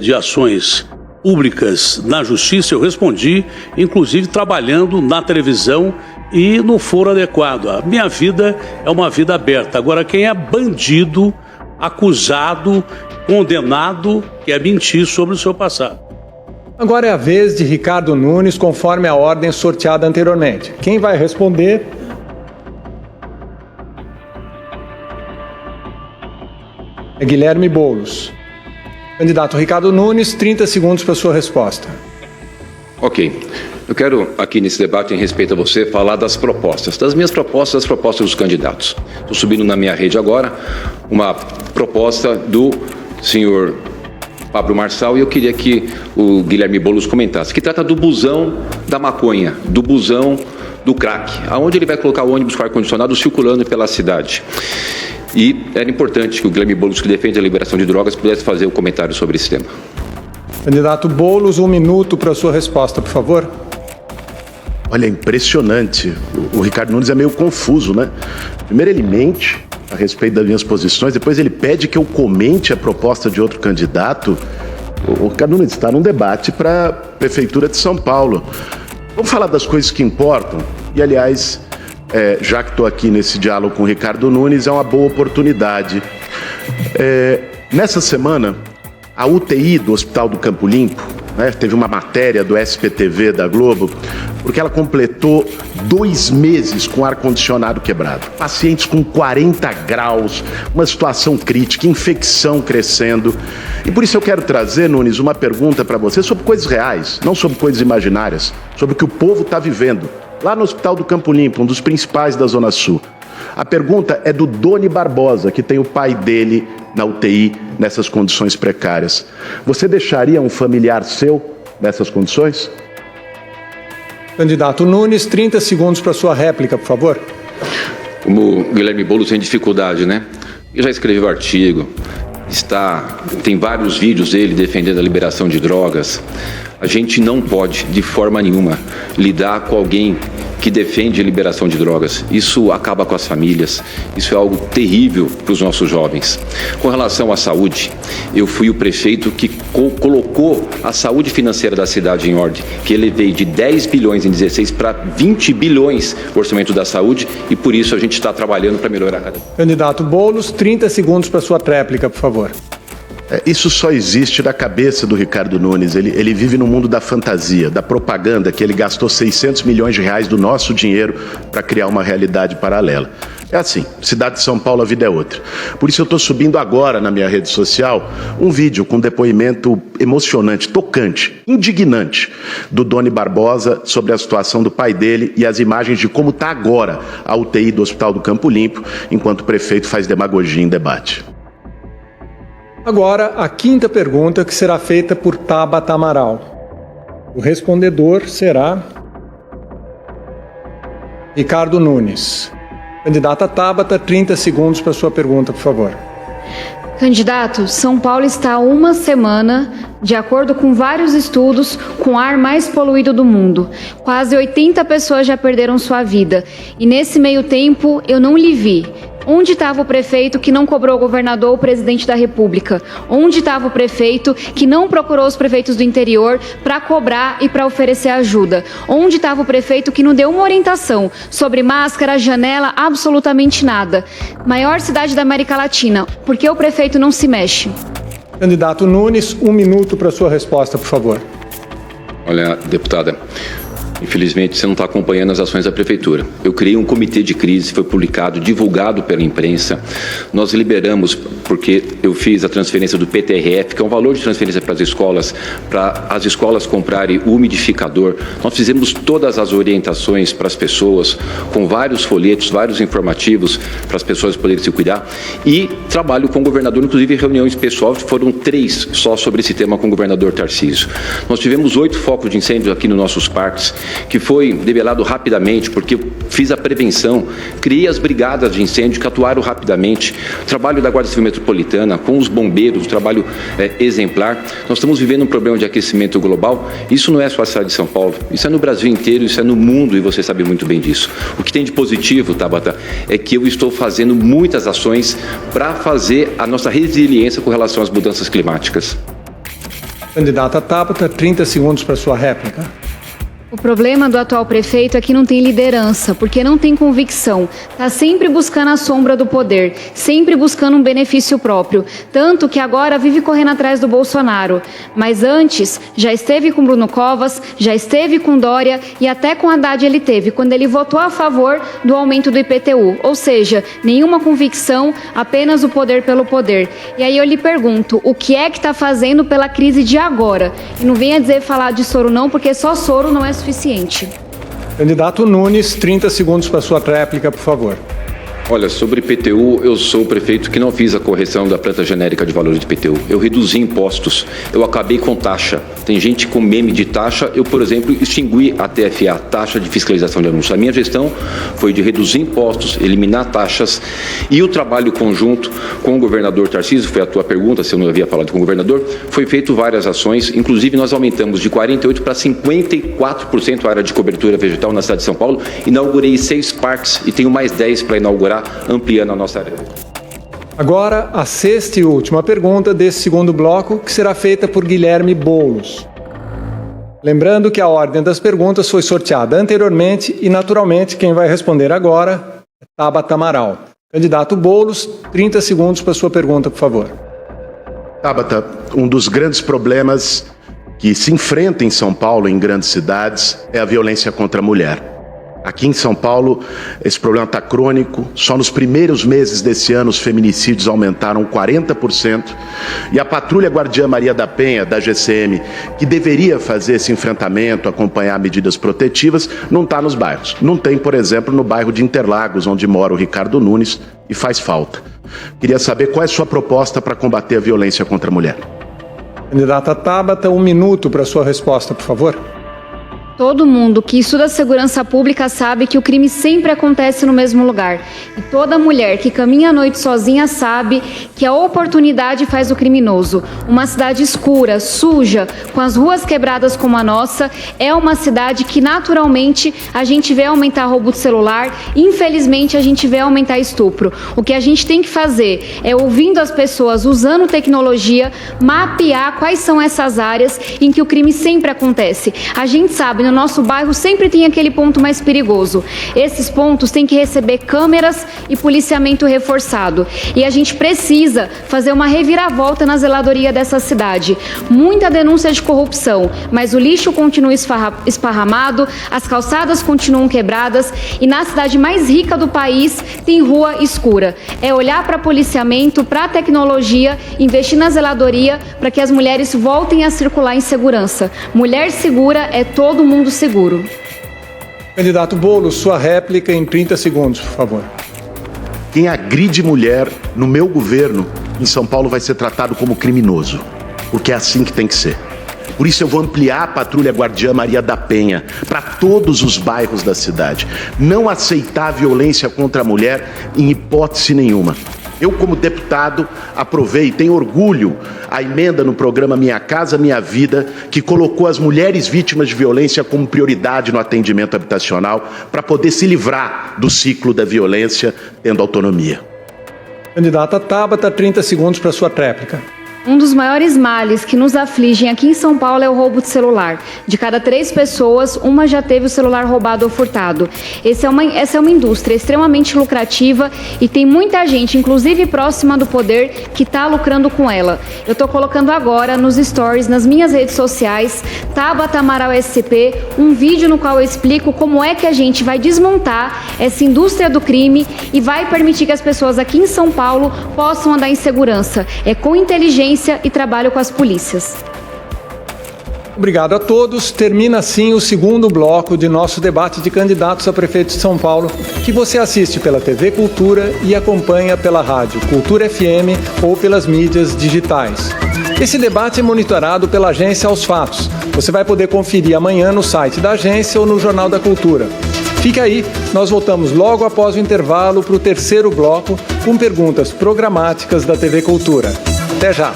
de ações públicas na justiça, eu respondi, inclusive trabalhando na televisão e no foro adequado. A minha vida é uma vida aberta. Agora, quem é bandido, acusado, condenado, quer mentir sobre o seu passado. Agora é a vez de Ricardo Nunes, conforme a ordem sorteada anteriormente. Quem vai responder? É Guilherme Boulos. Candidato Ricardo Nunes, 30 segundos para sua resposta. Ok. Eu quero, aqui nesse debate, em respeito a você, falar das propostas. Das minhas propostas, das propostas dos candidatos. Estou subindo na minha rede agora uma proposta do senhor Pablo Marçal, e eu queria que o Guilherme Boulos comentasse, que trata do busão da maconha, do busão do crack, aonde ele vai colocar o ônibus com ar-condicionado circulando pela cidade. E era importante que o Guilherme Boulos, que defende a liberação de drogas, pudesse fazer um comentário sobre esse tema. Candidato Boulos, 1 minuto para sua resposta, por favor. Olha, é impressionante. O Ricardo Nunes é meio confuso, né? Primeiro ele mente a respeito das minhas posições, depois ele pede que eu comente a proposta de outro candidato. O Ricardo Nunes está num debate para a Prefeitura de São Paulo. Vamos falar das coisas que importam? E, aliás, já que estou aqui nesse diálogo com o Ricardo Nunes, é uma boa oportunidade. Nessa semana, a UTI do Hospital do Campo Limpo, teve uma matéria do SPTV da Globo, porque ela completou 2 meses com ar-condicionado quebrado. Pacientes com 40 graus, uma situação crítica, infecção crescendo. E por isso eu quero trazer, Nunes, uma pergunta para você sobre coisas reais, não sobre coisas imaginárias, sobre o que o povo está vivendo. Lá no Hospital do Campo Limpo, um dos principais da Zona Sul. A pergunta é do Doni Barbosa, que tem o pai dele na UTI, nessas condições precárias. Você deixaria um familiar seu nessas condições? Candidato Nunes, 30 segundos para sua réplica, por favor. Como o Guilherme Boulos tem dificuldade, né? Eu já escrevi o artigo, tem vários vídeos dele defendendo a liberação de drogas. A gente não pode, de forma nenhuma, lidar com alguém que defende a liberação de drogas. Isso acaba com as famílias, isso é algo terrível para os nossos jovens. Com relação à saúde, eu fui o prefeito que colocou a saúde financeira da cidade em ordem, que elevei de 10 bilhões em 16 para 20 bilhões o orçamento da saúde, e por isso a gente está trabalhando para melhorar cada vez. Candidato Boulos, 30 segundos para sua tréplica, por favor. Isso só existe na cabeça do Ricardo Nunes. Ele vive no mundo da fantasia, da propaganda, que ele gastou 600 milhões de reais do nosso dinheiro para criar uma realidade paralela. É assim, cidade de São Paulo, a vida é outra. Por isso eu estou subindo agora na minha rede social um vídeo com um depoimento emocionante, tocante, indignante do Doni Barbosa sobre a situação do pai dele e as imagens de como está agora a UTI do Hospital do Campo Limpo, enquanto o prefeito faz demagogia em debate. Agora, a 5ª pergunta, que será feita por Tabata Amaral. O respondedor será Ricardo Nunes. Candidata Tabata, 30 segundos para sua pergunta, por favor. Candidato, São Paulo está há uma semana, de acordo com vários estudos, com o ar mais poluído do mundo. Quase 80 pessoas já perderam sua vida. E nesse meio tempo, eu não lhe vi. Onde estava o prefeito que não cobrou o governador ou o presidente da República? Onde estava o prefeito que não procurou os prefeitos do interior para cobrar e para oferecer ajuda? Onde estava o prefeito que não deu uma orientação sobre máscara, janela, absolutamente nada? Maior cidade da América Latina, por que o prefeito não se mexe? Candidato Nunes, 1 minuto para sua resposta, por favor. Olha, deputada, infelizmente você não está acompanhando as ações da Prefeitura. Eu criei um comitê de crise, foi publicado, divulgado pela imprensa. Nós liberamos, porque eu fiz a transferência do PTRF, que é um valor de transferência para as escolas comprarem o umidificador. Nós fizemos todas as orientações para as pessoas, com vários folhetos, vários informativos para as pessoas poderem se cuidar. E trabalho com o governador, inclusive reuniões pessoais, foram 3 só sobre esse tema com o governador Tarcísio. Nós tivemos 8 focos de incêndio aqui nos nossos parques. que foi debelado rapidamente, porque eu fiz a prevenção, criei as brigadas de incêndio que atuaram rapidamente, o trabalho da Guarda Civil Metropolitana, com os bombeiros, o trabalho exemplar. Nós estamos vivendo um problema de aquecimento global. Isso não é só a cidade de São Paulo, isso é no Brasil inteiro, isso é no mundo, e você sabe muito bem disso. O que tem de positivo, Tabata, é que eu estou fazendo muitas ações para fazer a nossa resiliência com relação às mudanças climáticas. Candidata Tabata, 30 segundos para sua réplica. O problema do atual prefeito é que não tem liderança, porque não tem convicção. Está sempre buscando a sombra do poder, sempre buscando um benefício próprio. Tanto que agora vive correndo atrás do Bolsonaro. Mas antes, já esteve com Bruno Covas, já esteve com Dória e até com Haddad ele teve, quando ele votou a favor do aumento do IPTU. Ou seja, nenhuma convicção, apenas o poder pelo poder. E aí eu lhe pergunto, o que é que está fazendo pela crise de agora? E não venha dizer falar de soro não, porque só soro não é suficiente. Candidato Nunes, 30 segundos para sua réplica, por favor. Olha, sobre IPTU, eu sou o prefeito que não fiz a correção da planta genérica de valores de IPTU. Eu reduzi impostos, eu acabei com taxa. Tem gente com meme de taxa, eu, por exemplo, extingui a TFA, taxa de fiscalização de anúncios. A minha gestão foi de reduzir impostos, eliminar taxas, e o trabalho conjunto com o governador Tarcísio, foi a tua pergunta, se eu não havia falado com o governador, foi feito várias ações, inclusive nós aumentamos de 48% para 54% a área de cobertura vegetal na cidade de São Paulo, inaugurei 6 parques e tenho mais 10 para inaugurar, ampliando a nossa área. Agora, a sexta e última pergunta desse segundo bloco, que será feita por Guilherme Boulos. Lembrando que a ordem das perguntas foi sorteada anteriormente e, naturalmente, quem vai responder agora é Tabata Amaral. Candidato Boulos, 30 segundos para sua pergunta, por favor. Tabata, um dos grandes problemas que se enfrenta em São Paulo, em grandes cidades, é a violência contra a mulher. Aqui em São Paulo, esse problema está crônico. Só nos primeiros meses desse ano, os feminicídios aumentaram 40%. E a Patrulha Guardiã Maria da Penha, da GCM, que deveria fazer esse enfrentamento, acompanhar medidas protetivas, não está nos bairros. Não tem, por exemplo, no bairro de Interlagos, onde mora o Ricardo Nunes, e faz falta. Queria saber qual é a sua proposta para combater a violência contra a mulher. Candidata Tabata, 1 minuto para sua resposta, por favor. Todo mundo que estuda segurança pública sabe que o crime sempre acontece no mesmo lugar. E toda mulher que caminha à noite sozinha sabe que a oportunidade faz o criminoso. Uma cidade escura, suja, com as ruas quebradas como a nossa, é uma cidade que naturalmente a gente vê aumentar roubo de celular, infelizmente a gente vê aumentar estupro. O que a gente tem que fazer é, ouvindo as pessoas, usando tecnologia, mapear quais são essas áreas em que o crime sempre acontece. A gente sabe, no nosso bairro sempre tem aquele ponto mais perigoso. Esses pontos têm que receber câmeras e policiamento reforçado. E a gente precisa fazer uma reviravolta na zeladoria dessa cidade. Muita denúncia de corrupção, mas o lixo continua esparramado, as calçadas continuam quebradas e na cidade mais rica do país tem rua escura. É olhar para policiamento, para tecnologia, investir na zeladoria para que as mulheres voltem a circular em segurança. Mulher segura é todo mundo seguro. Candidato Boulos, sua réplica em 30 segundos, por favor. Quem agride mulher no meu governo em São Paulo vai ser tratado como criminoso, porque é assim que tem que ser. Por isso eu vou ampliar a Patrulha Guardiã Maria da Penha para todos os bairros da cidade. Não aceitar violência contra a mulher em hipótese nenhuma. Eu, como deputado, aprovei e tenho orgulho a emenda no programa Minha Casa Minha Vida, que colocou as mulheres vítimas de violência como prioridade no atendimento habitacional para poder se livrar do ciclo da violência, tendo autonomia. Candidata Tabata, 30 segundos para sua réplica. Um dos maiores males que nos afligem aqui em São Paulo é o roubo de celular. De cada 3 pessoas, uma já teve o celular roubado ou furtado. Essa é uma indústria extremamente lucrativa e tem muita gente, inclusive próxima do poder, que está lucrando com ela. Eu estou colocando agora nos stories, nas minhas redes sociais, Tabata Amaral SCP, um vídeo no qual eu explico como é que a gente vai desmontar essa indústria do crime e vai permitir que as pessoas aqui em São Paulo possam andar em segurança. É com inteligência e trabalho com as polícias. Obrigado a todos. Termina assim o segundo bloco de nosso debate de candidatos a prefeito de São Paulo, que você assiste pela TV Cultura e acompanha pela rádio Cultura FM ou pelas mídias digitais. Esse debate é monitorado pela Agência Aos Fatos. Você vai poder conferir amanhã no site da agência ou no Jornal da Cultura. Fica aí, nós voltamos logo após o intervalo para o terceiro bloco com perguntas programáticas da TV Cultura. Até já!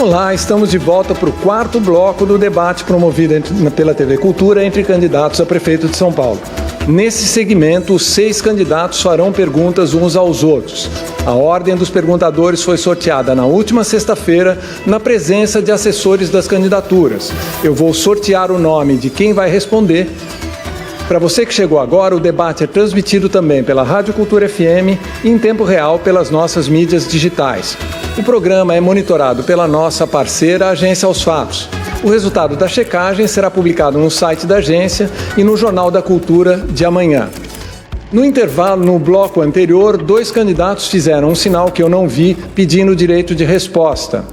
Olá, estamos de volta para o quarto bloco do debate promovido pela TV Cultura entre candidatos a prefeito de São Paulo. Nesse segmento, os 6 candidatos farão perguntas uns aos outros. A ordem dos perguntadores foi sorteada na última sexta-feira, na presença de assessores das candidaturas. Eu vou sortear o nome de quem vai responder. Para você que chegou agora, o debate é transmitido também pela Rádio Cultura FM e em tempo real pelas nossas mídias digitais. O programa é monitorado pela nossa parceira Agência Aos Fatos. O resultado da checagem será publicado no site da agência e no Jornal da Cultura de amanhã. No intervalo, no bloco anterior, 2 candidatos fizeram um sinal que eu não vi, pedindo direito de resposta.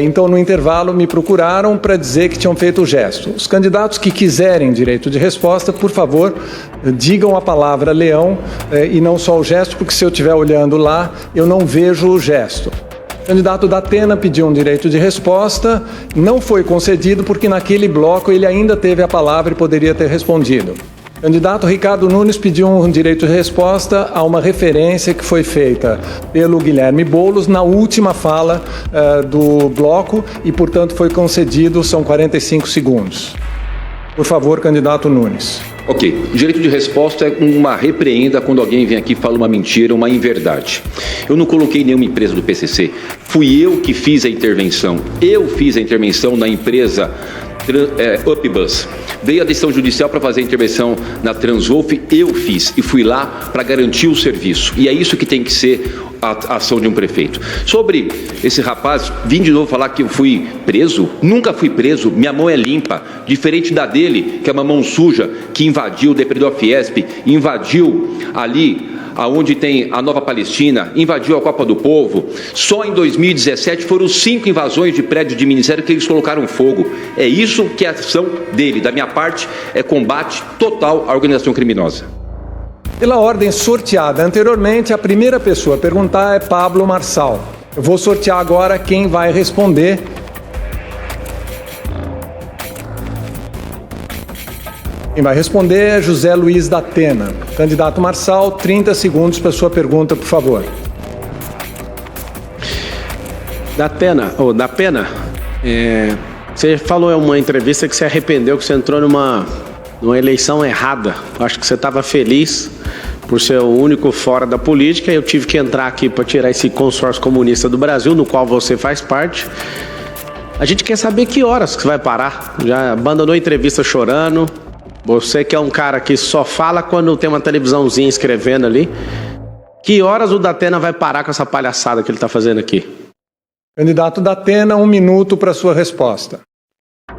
Então, no intervalo, me procuraram para dizer que tinham feito o gesto. Os candidatos que quiserem direito de resposta, por favor, digam a palavra leão e não só o gesto, porque se eu estiver olhando lá, eu não vejo o gesto. O candidato da Atena pediu um direito de resposta, não foi concedido porque naquele bloco ele ainda teve a palavra e poderia ter respondido. O candidato Ricardo Nunes pediu um direito de resposta a uma referência que foi feita pelo Guilherme Boulos na última fala do bloco e, portanto, foi concedido, são 45 segundos. Por favor, candidato Nunes. Ok, o direito de resposta é uma repreenda quando alguém vem aqui e fala uma mentira, uma inverdade. Eu não coloquei nenhuma empresa do PCC, fui eu que fiz a intervenção. Eu fiz a intervenção na empresa Upbus. Veio a decisão judicial para fazer a intervenção na Transwolf, eu fiz e fui lá para garantir o serviço. E é isso que tem que ser a ação de um prefeito. Sobre esse rapaz, vim de novo falar que eu fui preso. Nunca fui preso, minha mão é limpa. Diferente da dele, que é uma mão suja, que invadiu, depredou a Fiesp, invadiu ali aonde tem a Nova Palestina, invadiu a Copa do Povo. Só em 2017 foram 5 invasões de prédio de ministério que eles colocaram fogo. É isso que é a ação dele. Da minha parte, é combate total à organização criminosa. Pela ordem sorteada anteriormente, a primeira pessoa a perguntar é Pablo Marçal. Eu vou sortear agora quem vai responder. Quem vai responder é José Luiz da Atena. Candidato Marçal, 30 segundos para sua pergunta, por favor. Da Pena, você falou em uma entrevista que você arrependeu, que você entrou numa eleição errada. Acho que você estava feliz por ser o único fora da política. Eu tive que entrar aqui para tirar esse consórcio comunista do Brasil, no qual você faz parte. A gente quer saber que horas que vai parar. Já abandonou a entrevista chorando. Você que é um cara que só fala quando tem uma televisãozinha escrevendo ali. Que horas o Datena vai parar com essa palhaçada que ele está fazendo aqui? Candidato Datena, 1 minuto para sua resposta.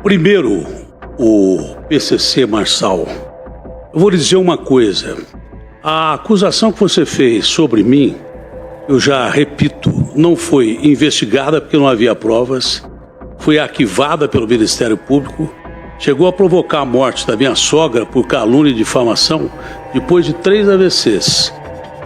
Primeiro, o PCC Marçal. Eu vou lhe dizer uma coisa. A acusação que você fez sobre mim, eu já repito, não foi investigada porque não havia provas, foi arquivada pelo Ministério Público, chegou a provocar a morte da minha sogra por calúnia e difamação depois de 3 AVCs.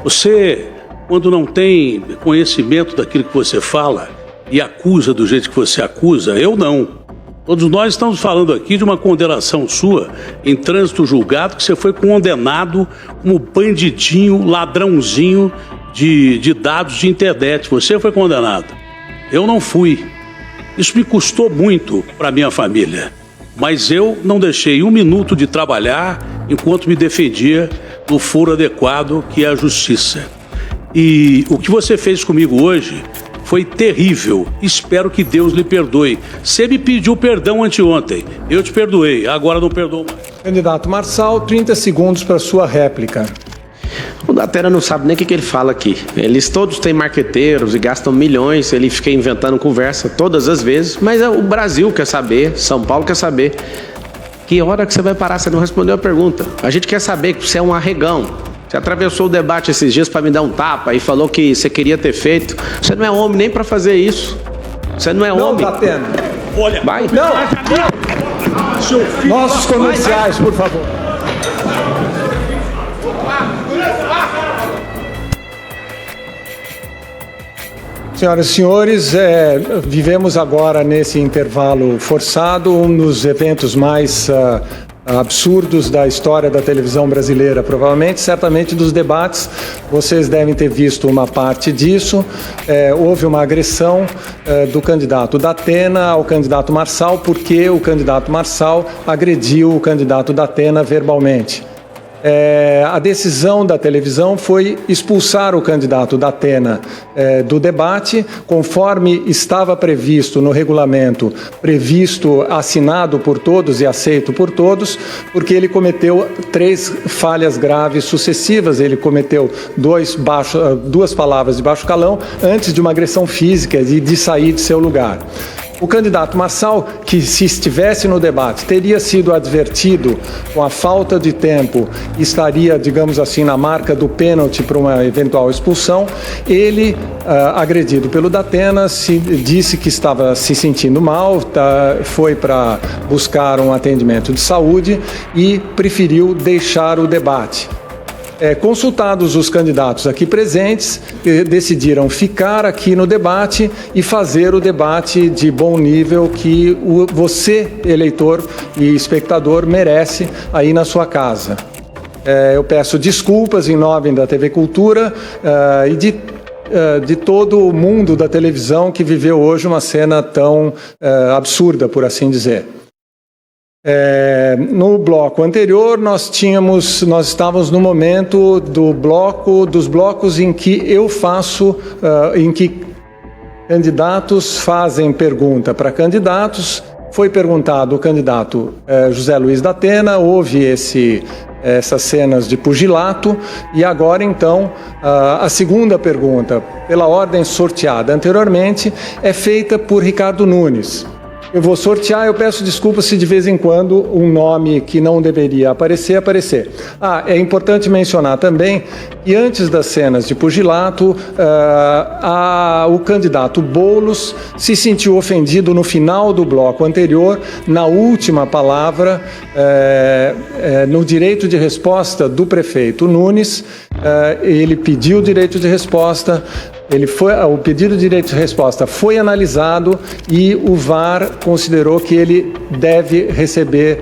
Você, quando não tem conhecimento daquilo que você fala e acusa do jeito que você acusa, eu não. Todos nós estamos falando aqui de uma condenação sua em trânsito julgado, que você foi condenado como bandidinho, ladrãozinho de dados de internet. Você foi condenado. Eu não fui. Isso me custou muito para minha família. Mas eu não deixei 1 minuto de trabalhar enquanto me defendia no foro adequado, que é a justiça. E o que você fez comigo hoje foi terrível. Espero que Deus lhe perdoe. Você me pediu perdão anteontem. Eu te perdoei. Agora não perdoo mais. Candidato Marçal, 30 segundos para sua réplica. O Datena não sabe nem o que ele fala aqui. Eles todos têm marqueteiros e gastam milhões. Ele fica inventando conversa todas as vezes. Mas o Brasil quer saber, São Paulo quer saber. Que hora que você vai parar? Você não respondeu a pergunta. A gente quer saber que você é um arregão. Você atravessou o debate esses dias para me dar um tapa e falou que você queria ter feito. Você não é homem nem para fazer isso. Você não é Não, homem? Datena. Olha, Vai. Não, nossos comerciais, por favor. Senhoras e senhores, vivemos agora nesse intervalo forçado, um dos eventos mais absurdos da história da televisão brasileira, provavelmente, certamente dos debates. Vocês devem ter visto uma parte disso. Houve uma agressão do candidato Datena ao candidato Marçal, porque o candidato Marçal agrediu o candidato Datena verbalmente. A decisão da televisão foi expulsar o candidato Datena do debate, conforme estava previsto no regulamento, assinado por todos e aceito por todos, porque ele cometeu 3 falhas graves sucessivas. Ele cometeu 2 palavras de baixo calão antes de uma agressão física e de sair de seu lugar. O candidato Marçal, que se estivesse no debate, teria sido advertido com a falta de tempo e estaria, digamos assim, na marca do pênalti para uma eventual expulsão. Ele, agredido pelo Datena, disse que estava se sentindo mal, foi para buscar um atendimento de saúde e preferiu deixar o debate. Consultados os candidatos aqui presentes, decidiram ficar aqui no debate e fazer o debate de bom nível que você, eleitor e espectador, merece aí na sua casa. Eu peço desculpas em nome da TV Cultura e de todo o mundo da televisão que viveu hoje uma cena tão absurda, por assim dizer. No bloco anterior, nós estávamos no momento dos blocos em que eu faço, em que candidatos fazem pergunta para candidatos. Foi perguntado o candidato José Luiz Datena, houve essas cenas de pugilato, e agora então a segunda pergunta, pela ordem sorteada anteriormente, é feita por Ricardo Nunes. Eu vou sortear, eu peço desculpas se de vez em quando um nome que não deveria aparecer. É importante mencionar também que antes das cenas de pugilato, o candidato Boulos se sentiu ofendido no final do bloco anterior, na última palavra, no direito de resposta do prefeito Nunes. Ele pediu o direito de resposta. O pedido de direito de resposta foi analisado e o VAR considerou que ele deve receber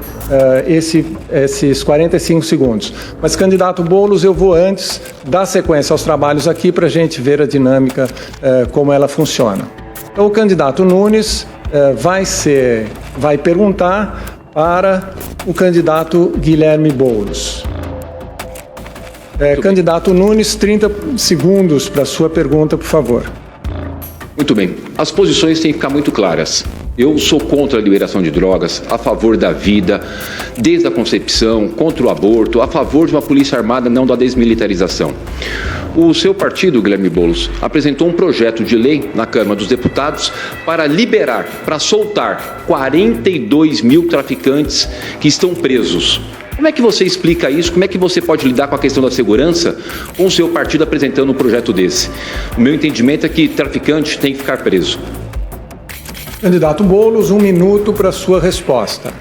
esses 45 segundos. Mas, candidato Boulos, eu vou antes dar sequência aos trabalhos aqui para a gente ver a dinâmica, como ela funciona. Então, o candidato Nunes vai perguntar para o candidato Guilherme Boulos. Candidato Nunes, 30 segundos para a sua pergunta, por favor. Muito bem. As posições têm que ficar muito claras. Eu sou contra a liberação de drogas, a favor da vida, desde a concepção, contra o aborto, a favor de uma polícia armada, não da desmilitarização. O seu partido, Guilherme Boulos, apresentou um projeto de lei na Câmara dos Deputados para liberar, para soltar 42 mil traficantes que estão presos. Como é que você explica isso? Como é que você pode lidar com a questão da segurança com o seu partido apresentando um projeto desse? O meu entendimento é que traficante tem que ficar preso. Candidato Boulos, 1 minuto para a sua resposta.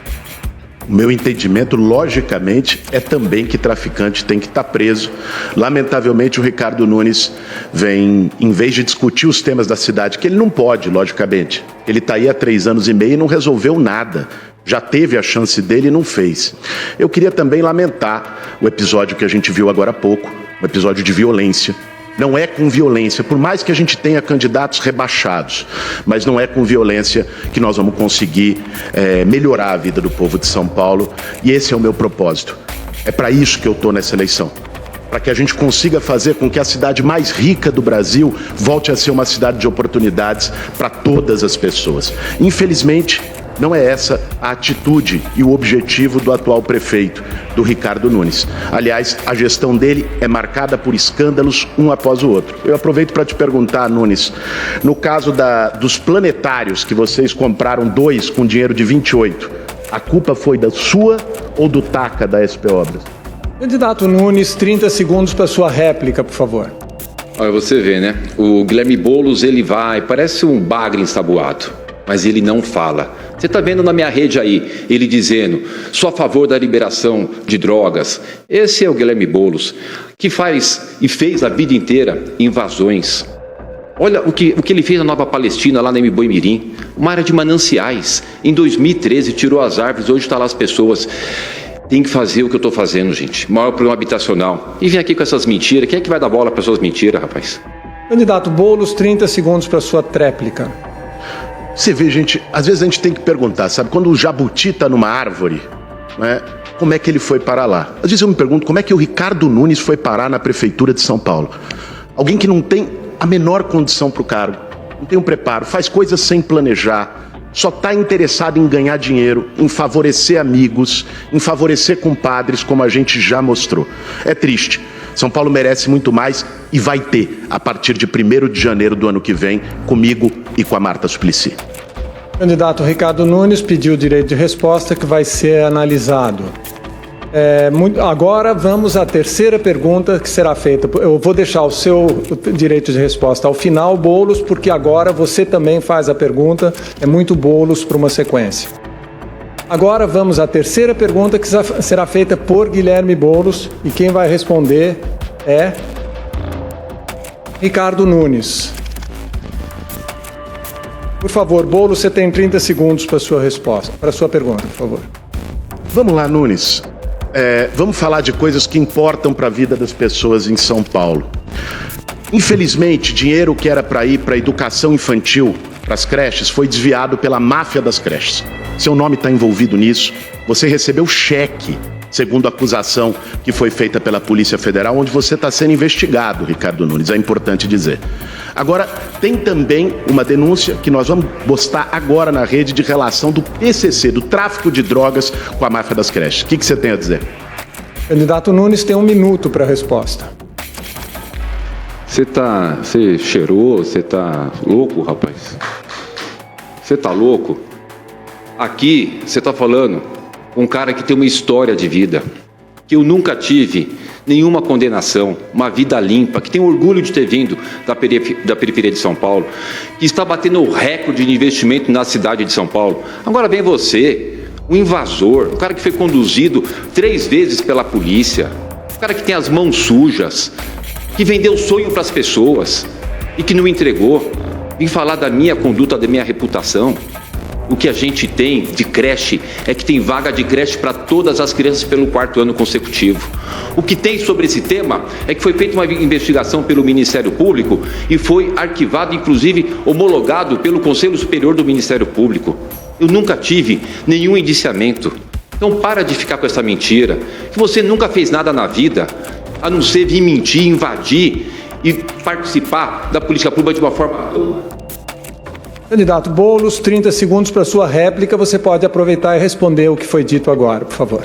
O meu entendimento, logicamente, é também que traficante tem que estar preso. Lamentavelmente, o Ricardo Nunes vem, em vez de discutir os temas da cidade, que ele não pode, logicamente. Ele está aí há 3 anos e meio e não resolveu nada. Já teve a chance dele e não fez. Eu queria também lamentar o episódio que a gente viu agora há pouco, um episódio de violência. Não é com violência, por mais que a gente tenha candidatos rebaixados, mas não é com violência que nós vamos conseguir melhorar a vida do povo de São Paulo, e esse é o meu propósito. É para isso que eu estou nessa eleição, para que a gente consiga fazer com que a cidade mais rica do Brasil volte a ser uma cidade de oportunidades para todas as pessoas. Infelizmente, não é essa a atitude e o objetivo do atual prefeito, do Ricardo Nunes. Aliás, a gestão dele é marcada por escândalos um após o outro. Eu aproveito para te perguntar, Nunes, no caso dos planetários, que vocês compraram 2 com dinheiro de 28, a culpa foi da sua ou do TACA da SP Obras? Candidato Nunes, 30 segundos para sua réplica, por favor. Olha, você vê, né? O Guilherme Boulos, ele vai, parece um bagre ensaboado, mas ele não fala. Você está vendo na minha rede aí, ele dizendo, sou a favor da liberação de drogas. Esse é o Guilherme Boulos, que faz e fez a vida inteira invasões. Olha o que ele fez na Nova Palestina, lá na Mboimirim, uma área de mananciais. Em 2013 tirou as árvores, hoje está lá as pessoas. Tem que fazer o que eu estou fazendo, gente. Maior problema habitacional. E vem aqui com essas mentiras. Quem é que vai dar bola para essas mentiras, rapaz? Candidato Boulos, 30 segundos para sua tréplica. Você vê, gente, às vezes a gente tem que perguntar, sabe? Quando o jabuti está numa árvore, né, como é que ele foi parar lá? Às vezes eu me pergunto como é que o Ricardo Nunes foi parar na Prefeitura de São Paulo. Alguém que não tem a menor condição para o cargo, não tem um preparo, faz coisas sem planejar, só está interessado em ganhar dinheiro, em favorecer amigos, em favorecer compadres, como a gente já mostrou. É triste. São Paulo merece muito mais e vai ter, a partir de 1º de janeiro do ano que vem, comigo e com a Marta Suplicy. Candidato Ricardo Nunes pediu o direito de resposta, que vai ser analisado. Agora vamos à terceira pergunta que será feita. Eu vou deixar o seu direito de resposta ao final, Boulos, porque agora você também faz a pergunta. É muito Boulos para uma sequência. Agora vamos à terceira pergunta, que será feita por Guilherme Boulos, e quem vai responder é Ricardo Nunes. Por favor, Boulos, você tem 30 segundos para a sua resposta, para a sua pergunta, por favor. Vamos lá, Nunes. Vamos falar de coisas que importam para a vida das pessoas em São Paulo. Infelizmente, dinheiro que era para ir para a educação infantil, para as creches, foi desviado pela máfia das creches. Seu nome está envolvido nisso. Você recebeu cheque, segundo a acusação que foi feita pela Polícia Federal, onde você está sendo investigado, Ricardo Nunes, é importante dizer. Agora, tem também uma denúncia que nós vamos postar agora na rede de relação do PCC, do tráfico de drogas, com a máfia das creches. O que você tem a dizer? Candidato Nunes tem 1 minuto para a resposta. Você cheirou? Você tá louco, rapaz? Você tá louco? Aqui, você tá falando um cara que tem uma história de vida, que eu nunca tive nenhuma condenação, uma vida limpa, que tem orgulho de ter vindo da periferia de São Paulo, que está batendo o recorde de investimento na cidade de São Paulo. Agora vem você, um invasor, um cara que foi conduzido 3 vezes pela polícia, um cara que tem as mãos sujas, que vendeu sonho para as pessoas e que não entregou. Vim falar da minha conduta, da minha reputação. O que a gente tem de creche é que tem vaga de creche para todas as crianças pelo 4º ano consecutivo. O que tem sobre esse tema é que foi feita uma investigação pelo Ministério Público e foi arquivado, inclusive homologado pelo Conselho Superior do Ministério Público. Eu nunca tive nenhum indiciamento. Então para de ficar com essa mentira, que você nunca fez nada na vida, a não ser vir mentir, invadir e participar da política pública de uma forma... Candidato Boulos, 30 segundos para sua réplica. Você pode aproveitar e responder o que foi dito agora, por favor.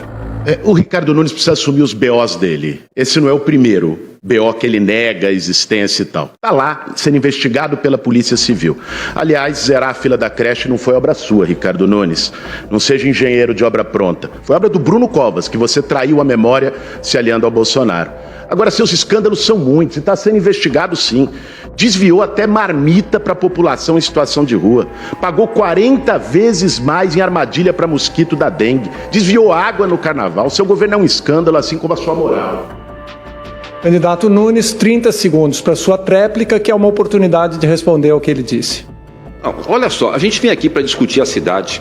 O Ricardo Nunes precisa assumir os BOs dele. Esse não é o primeiro BO que ele nega a existência e tal. Está lá, sendo investigado pela Polícia Civil. Aliás, zerar a fila da creche não foi obra sua, Ricardo Nunes. Não seja engenheiro de obra pronta. Foi obra do Bruno Covas, que você traiu a memória se aliando ao Bolsonaro. Agora, seus escândalos são muitos e está sendo investigado sim. Desviou até marmita para a população em situação de rua. Pagou 40 vezes mais em armadilha para mosquito da dengue. Desviou água no carnaval. Seu governo é um escândalo, assim como a sua moral. Candidato Nunes, 30 segundos para sua tréplica, que é uma oportunidade de responder ao que ele disse. Não, olha só, a gente vem aqui para discutir a cidade.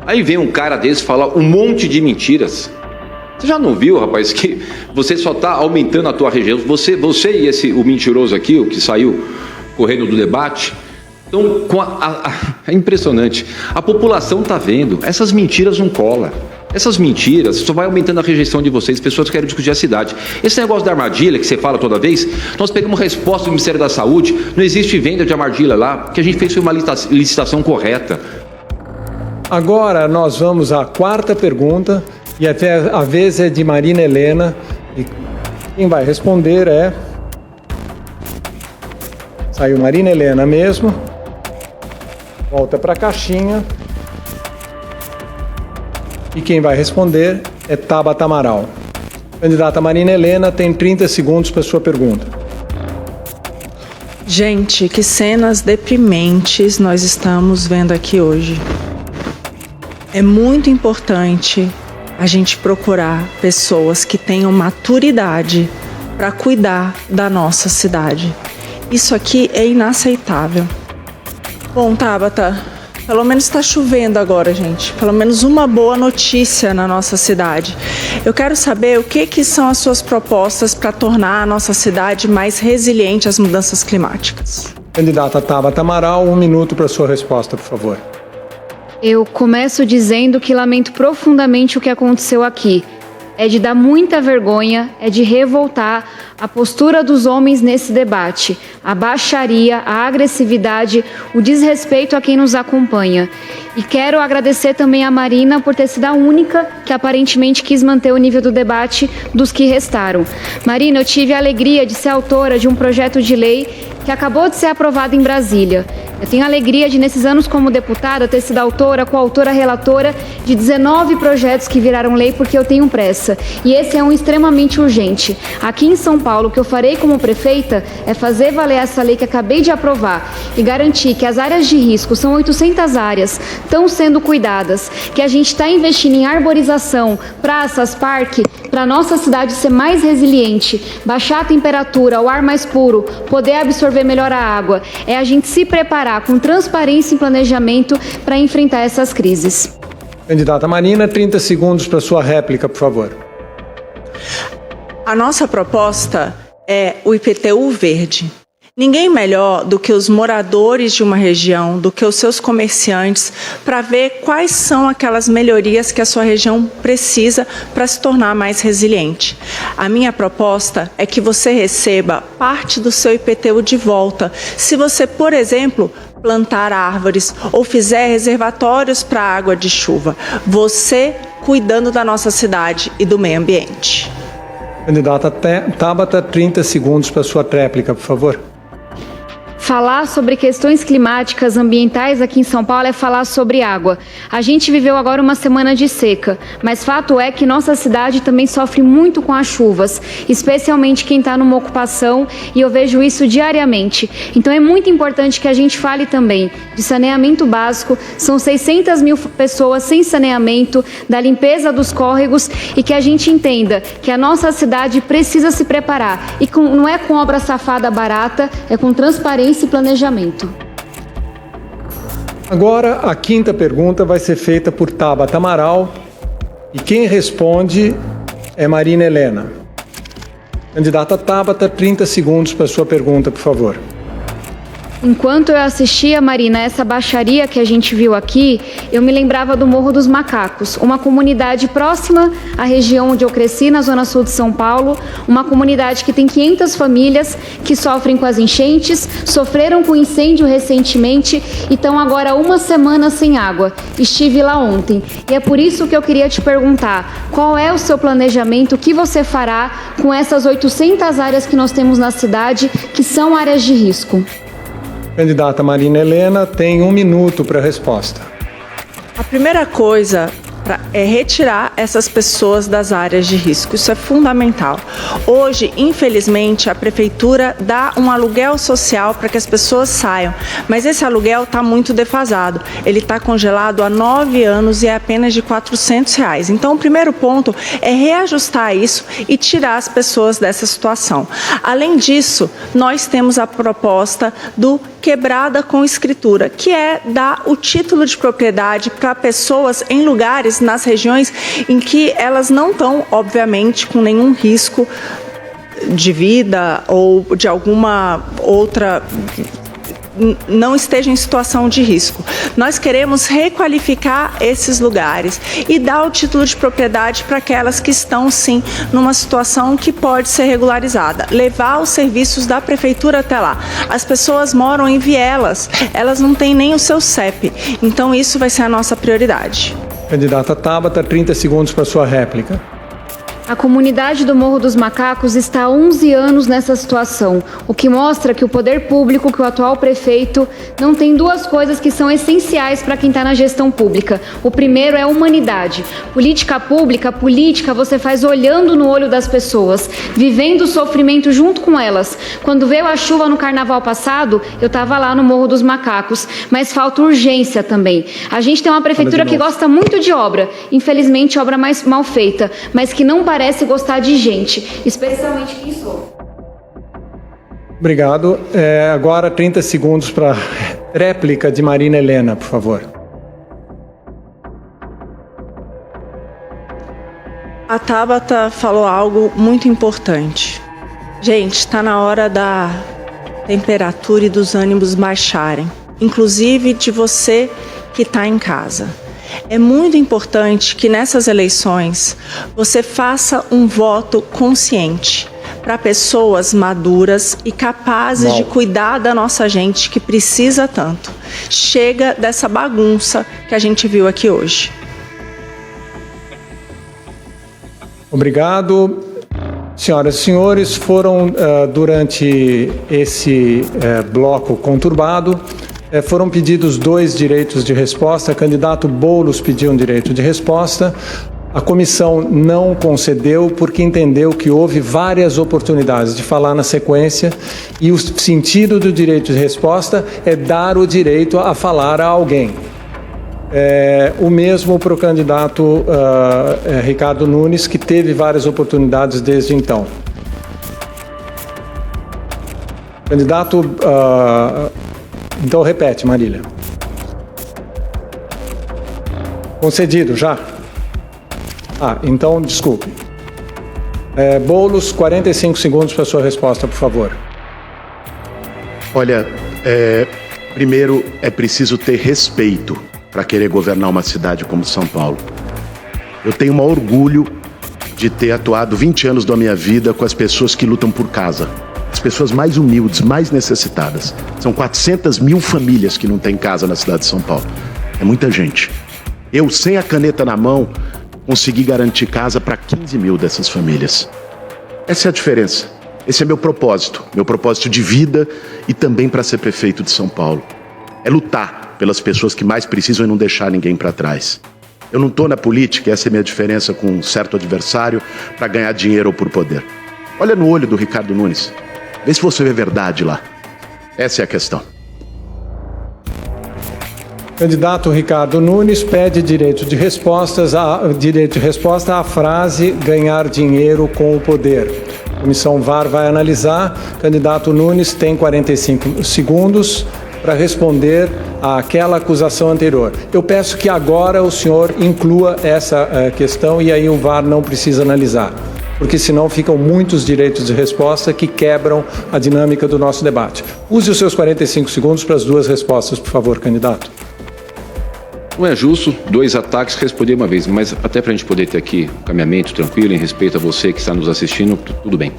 Aí vem um cara desse falar um monte de mentiras. Você já não viu, rapaz, que você só está aumentando a tua região? Você e o mentiroso aqui, o que saiu correndo do debate, então é impressionante. A população está vendo, essas mentiras não colam. Essas mentiras só vai aumentando a rejeição de vocês, pessoas que querem discutir a cidade. Esse negócio da armadilha que você fala toda vez, nós pegamos resposta do Ministério da Saúde, não existe venda de armadilha lá, porque a gente fez uma licitação correta. Agora nós vamos à 4ª pergunta, e até a vez é de Marina Helena, e quem vai responder é... Saiu Marina Helena mesmo. Volta para a caixinha. E quem vai responder é Tabata Amaral. Candidata Marina Helena tem 30 segundos para sua pergunta. Gente, que cenas deprimentes nós estamos vendo aqui hoje. É muito importante a gente procurar pessoas que tenham maturidade para cuidar da nossa cidade. Isso aqui é inaceitável. Bom, Tabata, pelo menos está chovendo agora, gente. Pelo menos uma boa notícia na nossa cidade. Eu quero saber o que são as suas propostas para tornar a nossa cidade mais resiliente às mudanças climáticas. Candidata Tabata Amaral, 1 minuto para sua resposta, por favor. Eu começo dizendo que lamento profundamente o que aconteceu aqui. É de dar muita vergonha, é de revoltar a postura dos homens nesse debate, a baixaria, a agressividade, o desrespeito a quem nos acompanha. E quero agradecer também a Marina por ter sido a única que aparentemente quis manter o nível do debate dos que restaram. Marina, eu tive a alegria de ser autora de um projeto de lei que acabou de ser aprovado em Brasília. Eu tenho a alegria de, nesses anos como deputada, ter sido autora, coautora, relatora de 19 projetos que viraram lei porque eu tenho pressa. E esse é um extremamente urgente. Aqui em São Paulo, o que eu farei como prefeita é fazer valer essa lei que acabei de aprovar e garantir que as áreas de risco, são 800 áreas, estão sendo cuidadas, que a gente está investindo em arborização, praças, parque, para a nossa cidade ser mais resiliente, baixar a temperatura, o ar mais puro, poder absorver melhor a água. É a gente se preparar com transparência e planejamento para enfrentar essas crises. Candidata Marina, 30 segundos para sua réplica, por favor. A nossa proposta é o IPTU verde. Ninguém melhor do que os moradores de uma região, do que os seus comerciantes, para ver quais são aquelas melhorias que a sua região precisa para se tornar mais resiliente. A minha proposta é que você receba parte do seu IPTU de volta. Se você, por exemplo, plantar árvores ou fizer reservatórios para água de chuva, você cuidando da nossa cidade e do meio ambiente. Candidata Tabata, 30 segundos para sua réplica, por favor. Falar sobre questões climáticas, ambientais aqui em São Paulo é falar sobre água. A gente viveu agora uma semana de seca, mas fato é que nossa cidade também sofre muito com as chuvas, especialmente quem está numa ocupação, e eu vejo isso diariamente. Então é muito importante que a gente fale também de saneamento básico, são 600 mil pessoas sem saneamento, da limpeza dos córregos, e que a gente entenda que a nossa cidade precisa se preparar, e não é com obra safada barata, é com transparência e planejamento. Agora, a quinta pergunta vai ser feita por Tabata Amaral e quem responde é Marina Helena. Candidata Tabata, 30 segundos para sua pergunta, por favor. Enquanto eu assistia, Marina, essa baixaria que a gente viu aqui, eu me lembrava do Morro dos Macacos, uma comunidade próxima à região onde eu cresci, na zona sul de São Paulo, uma comunidade que tem 500 famílias que sofrem com as enchentes, sofreram com incêndio recentemente e estão agora 1 semana sem água. Estive lá ontem e é por isso que eu queria te perguntar, qual é o seu planejamento, o que você fará com essas 800 áreas que nós temos na cidade, que são áreas de risco? Candidata Marina Helena, tem 1 minuto para a resposta. A primeira coisa é retirar essas pessoas das áreas de risco. Isso é fundamental. Hoje, infelizmente, a prefeitura dá um aluguel social para que as pessoas saiam, mas esse aluguel está muito defasado. Ele está congelado há 9 anos e é apenas de R$400. Então, o primeiro ponto é reajustar isso e tirar as pessoas dessa situação. Além disso, nós temos a proposta do quebrada com escritura, que é dar o título de propriedade para pessoas em lugares, nas regiões em que elas não estão, obviamente, com nenhum risco de vida ou de alguma outra, não esteja em situação de risco. Nós queremos requalificar esses lugares e dar o título de propriedade para aquelas que estão, sim, numa situação que pode ser regularizada. Levar os serviços da prefeitura até lá. As pessoas moram em vielas, elas não têm nem o seu CEP. Então, isso vai ser a nossa prioridade. Candidata Tabata, 30 segundos para sua réplica. A comunidade do Morro dos Macacos está há 11 anos nessa situação, o que mostra que o poder público, que o atual prefeito, não tem duas coisas que são essenciais para quem está na gestão pública. O primeiro é a humanidade. Política pública, você faz olhando no olho das pessoas, vivendo o sofrimento junto com elas. Quando veio a chuva no carnaval passado, eu estava lá no Morro dos Macacos, mas falta urgência também. A gente tem uma prefeitura que gosta muito de obra, infelizmente obra mais mal feita, mas que não parece gostar de gente, especialmente quem sou. Obrigado. Agora 30 segundos para réplica de Marina Helena, por favor. A Tabata falou algo muito importante. Gente, está na hora da temperatura e dos ânimos baixarem, inclusive de você que está em casa. É muito importante que nessas eleições você faça um voto consciente para pessoas maduras e capazes de cuidar da nossa gente que precisa tanto. Chega dessa bagunça que a gente viu aqui hoje. Obrigado. Senhoras e senhores, foram durante esse bloco conturbado, foram pedidos 2 direitos de resposta. O candidato Boulos pediu um direito de resposta. A comissão não concedeu porque entendeu que houve várias oportunidades de falar na sequência e o sentido do direito de resposta é dar o direito a falar a alguém. O mesmo para o candidato Ricardo Nunes, que teve várias oportunidades desde então. Candidato... Então repete, Marília. Concedido já? Então desculpe. Boulos, 45 segundos para a sua resposta, por favor. Olha, primeiro é preciso ter respeito para querer governar uma cidade como São Paulo. Eu tenho um orgulho de ter atuado 20 anos da minha vida com as pessoas que lutam por casa. As pessoas mais humildes, mais necessitadas. São 400 mil famílias que não têm casa na cidade de São Paulo. É muita gente. Eu, sem a caneta na mão, consegui garantir casa para 15 mil dessas famílias. Essa é a diferença. Esse é meu propósito de vida e também para ser prefeito de São Paulo. É lutar pelas pessoas que mais precisam e não deixar ninguém para trás. Eu não estou na política, essa é a minha diferença com um certo adversário, para ganhar dinheiro ou por poder. Olha no olho do Ricardo Nunes. Vê se você vê verdade lá. Essa é a questão. Candidato Ricardo Nunes pede direito de resposta à frase ganhar dinheiro com o poder. A comissão VAR vai analisar. Candidato Nunes tem 45 segundos para responder àquela acusação anterior. Eu peço que agora o senhor inclua essa questão e aí o VAR não precisa analisar, porque senão ficam muitos direitos de resposta que quebram a dinâmica do nosso debate. Use os seus 45 segundos para as 2 respostas, por favor, candidato. Não é justo 2 ataques responder uma vez, mas até para a gente poder ter aqui um caminhamento tranquilo, em respeito a você que está nos assistindo, tudo bem.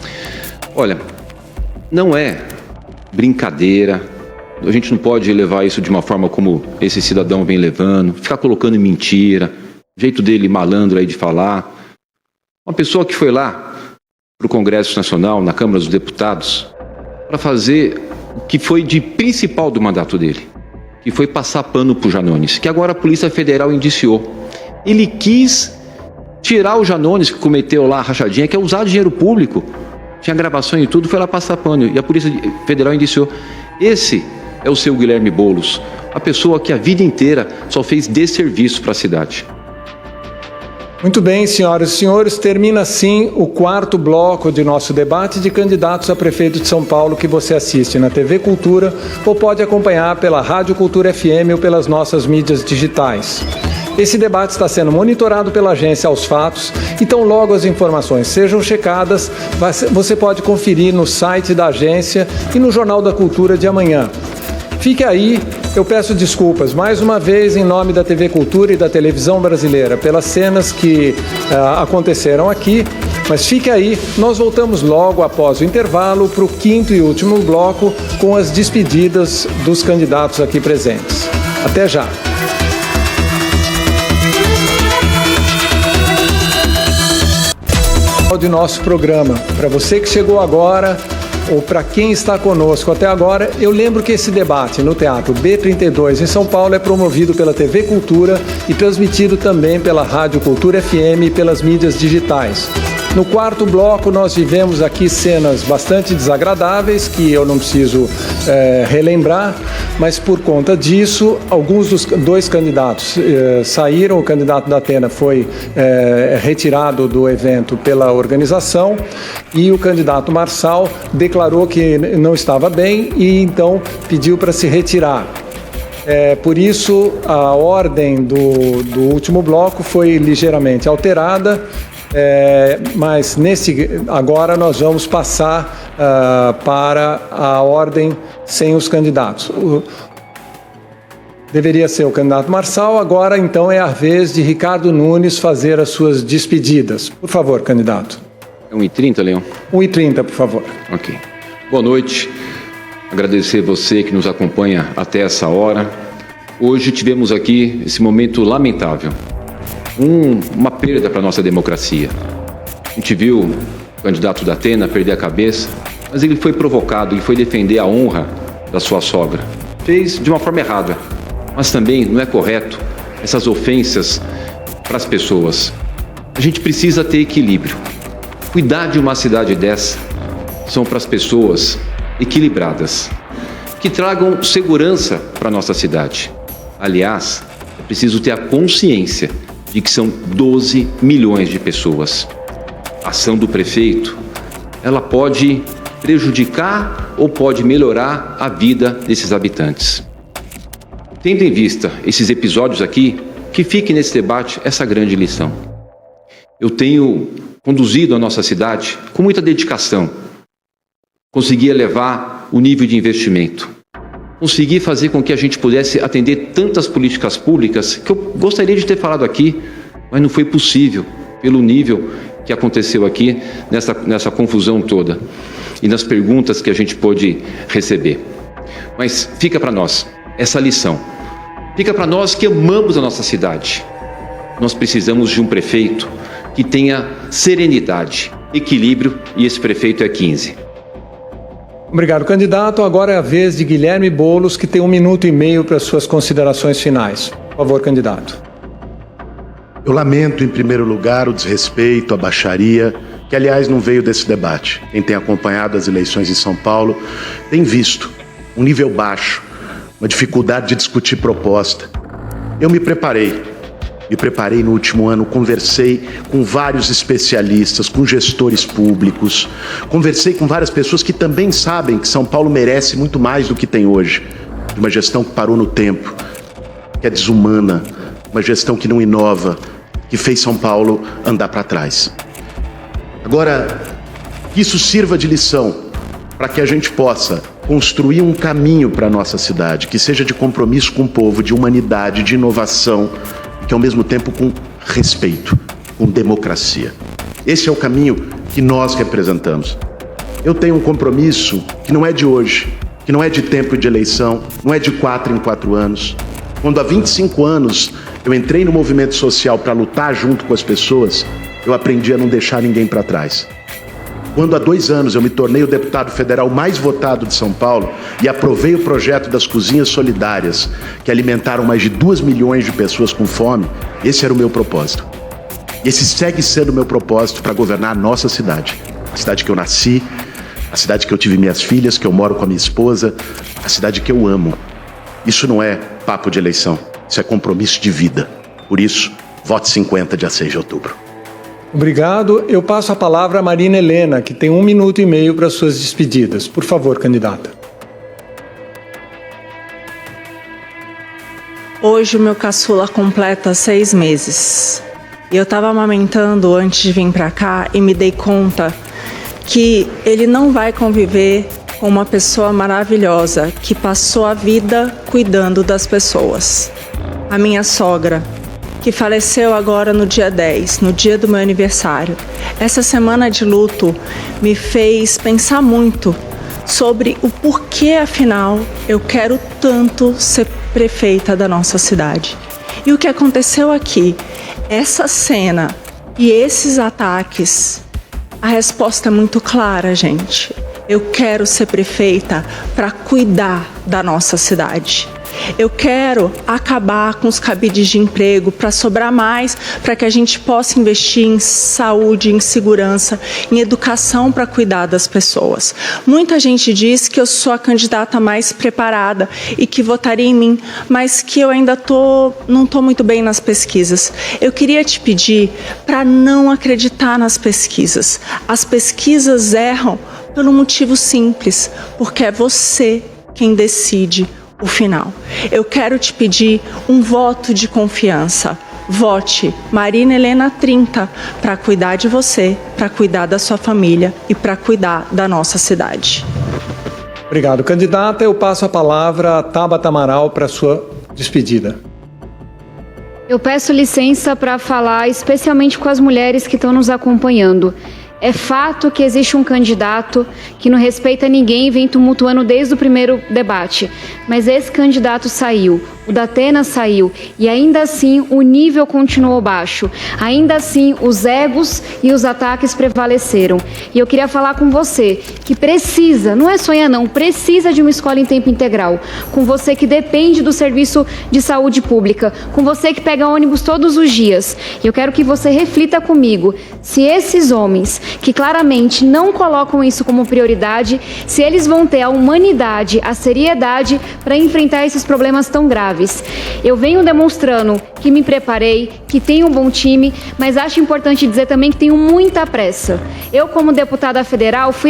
Olha, não é brincadeira, a gente não pode levar isso de uma forma como esse cidadão vem levando, ficar colocando mentira, jeito dele malandro aí de falar. Uma pessoa que foi lá para o Congresso Nacional, na Câmara dos Deputados, para fazer o que foi de principal do mandato dele, que foi passar pano para o Janones, que agora a Polícia Federal indiciou. Ele quis tirar o Janones, que cometeu lá a rachadinha, que é usar dinheiro público, tinha gravação e tudo, foi lá passar pano, e a Polícia Federal indiciou. Esse é o seu Guilherme Boulos, a pessoa que a vida inteira só fez desserviço para a cidade. Muito bem, senhoras e senhores, termina assim o 4º bloco de nosso debate de candidatos a prefeito de São Paulo, que você assiste na TV Cultura ou pode acompanhar pela Rádio Cultura FM ou pelas nossas mídias digitais. Esse debate está sendo monitorado pela agência Aos Fatos, então logo as informações sejam checadas, você pode conferir no site da agência e no Jornal da Cultura de amanhã. Fique aí, eu peço desculpas mais uma vez em nome da TV Cultura e da televisão brasileira pelas cenas que aconteceram aqui, mas fique aí, nós voltamos logo após o intervalo para o 5º e último bloco com as despedidas dos candidatos aqui presentes. Até já! de nosso programa. Para você que chegou agora ou para quem está conosco até agora, eu lembro que esse debate no Teatro B32 em São Paulo é promovido pela TV Cultura e transmitido também pela Rádio Cultura FM e pelas mídias digitais. No quarto bloco, nós vivemos aqui cenas bastante desagradáveis, que eu não preciso relembrar, mas por conta disso, alguns dos dois candidatos saíram. O candidato da Atena foi retirado do evento pela organização e o candidato Marçal declarou que não estava bem e então pediu para se retirar. Por isso, a ordem do último bloco foi ligeiramente alterada. Mas agora nós vamos passar para a ordem sem os candidatos. Deveria ser o candidato Marçal, agora então é a vez de Ricardo Nunes fazer as suas despedidas. Por favor, candidato. 1h30, Leão? 1h30, por favor. Ok. Boa noite. Agradecer você que nos acompanha até essa hora. Hoje tivemos aqui esse momento lamentável. Uma perda para a nossa democracia. A gente viu o candidato da Atena perder a cabeça, mas ele foi provocado e foi defender a honra da sua sogra. Fez de uma forma errada, mas também não é correto essas ofensas para as pessoas. A gente precisa ter equilíbrio. Cuidar de uma cidade dessa são para as pessoas equilibradas, que tragam segurança para a nossa cidade. Aliás, é preciso ter a consciência de que são 12 milhões de pessoas. A ação do prefeito, ela pode prejudicar ou pode melhorar a vida desses habitantes. Tendo em vista esses episódios aqui, que fique nesse debate essa grande lição. Eu tenho conduzido a nossa cidade com muita dedicação. Consegui elevar o nível de investimento. Consegui fazer com que a gente pudesse atender tantas políticas públicas que eu gostaria de ter falado aqui, mas não foi possível pelo nível que aconteceu aqui nessa confusão toda e nas perguntas que a gente pôde receber. Mas fica para nós essa lição. Fica para nós que amamos a nossa cidade. Nós precisamos de um prefeito que tenha serenidade, equilíbrio, e esse prefeito é 15. Obrigado, candidato. Agora é a vez de Guilherme Boulos, que tem 1 minuto e meio para suas considerações finais. Por favor, candidato. Eu lamento, em primeiro lugar, o desrespeito, a baixaria, que, aliás, não veio desse debate. Quem tem acompanhado as eleições em São Paulo tem visto um nível baixo, uma dificuldade de discutir proposta. Eu me preparei no último ano, conversei com vários especialistas, com gestores públicos, conversei com várias pessoas que também sabem que São Paulo merece muito mais do que tem hoje. Uma gestão que parou no tempo, que é desumana, uma gestão que não inova, que fez São Paulo andar para trás. Agora, que isso sirva de lição para que a gente possa construir um caminho para a nossa cidade, que seja de compromisso com o povo, de humanidade, de inovação, que ao mesmo tempo com respeito, com democracia. Esse é o caminho que nós representamos. Eu tenho um compromisso que não é de hoje, que não é de tempo de eleição, não é de 4 em 4 anos. Quando há 25 anos eu entrei no movimento social para lutar junto com as pessoas, eu aprendi a não deixar ninguém para trás. Quando há 2 anos eu me tornei o deputado federal mais votado de São Paulo e aprovei o projeto das cozinhas solidárias, que alimentaram mais de 2 milhões de pessoas com fome, esse era o meu propósito. E esse segue sendo o meu propósito para governar a nossa cidade. A cidade que eu nasci, a cidade que eu tive minhas filhas, que eu moro com a minha esposa, a cidade que eu amo. Isso não é papo de eleição, isso é compromisso de vida. Por isso, vote 50, dia 6 de outubro. Obrigado. Eu passo a palavra a Marina Helena, que tem 1 minuto e meio para suas despedidas. Por favor, candidata. Hoje o meu caçula completa 6 meses. E eu estava amamentando antes de vir para cá e me dei conta que ele não vai conviver com uma pessoa maravilhosa que passou a vida cuidando das pessoas. A minha sogra, que faleceu agora no dia 10, no dia do meu aniversário. Essa semana de luto me fez pensar muito sobre o porquê, afinal, eu quero tanto ser prefeita da nossa cidade. E o que aconteceu aqui, essa cena e esses ataques A resposta é muito clara, gente. Eu quero ser prefeita para cuidar da nossa cidade. Eu quero acabar com os cabides de emprego para sobrar mais, para que a gente possa investir em saúde, em segurança, em educação para cuidar das pessoas. Muita gente diz que eu sou a candidata mais preparada e que votaria em mim, mas que eu ainda não estou muito bem nas pesquisas. Eu queria te pedir para não acreditar nas pesquisas. As pesquisas erram pelo motivo simples, porque é você quem decide o final. Eu quero te pedir um voto de confiança. Vote Marina Helena 30 para cuidar de você, para cuidar da sua família e para cuidar da nossa cidade. Obrigado, candidata. Eu passo a palavra a Tabata Amaral para sua despedida. Eu peço licença para falar especialmente com as mulheres que estão nos acompanhando. É fato que existe um candidato que não respeita ninguém e vem tumultuando desde o primeiro debate. Mas esse candidato saiu, o Datena saiu e ainda assim o nível continuou baixo. Ainda assim os egos e os ataques prevaleceram. E eu queria falar com você que precisa, não é sonhar não, precisa de uma escola em tempo integral. Com você que depende do serviço de saúde pública. Com você que pega ônibus todos os dias. E eu quero que você reflita comigo se esses homens que claramente não colocam isso como prioridade, se eles vão ter a humanidade, a seriedade para enfrentar esses problemas tão graves. Eu venho demonstrando que me preparei, que tenho um bom time, mas acho importante dizer também que tenho muita pressa. Eu, como deputada federal, fui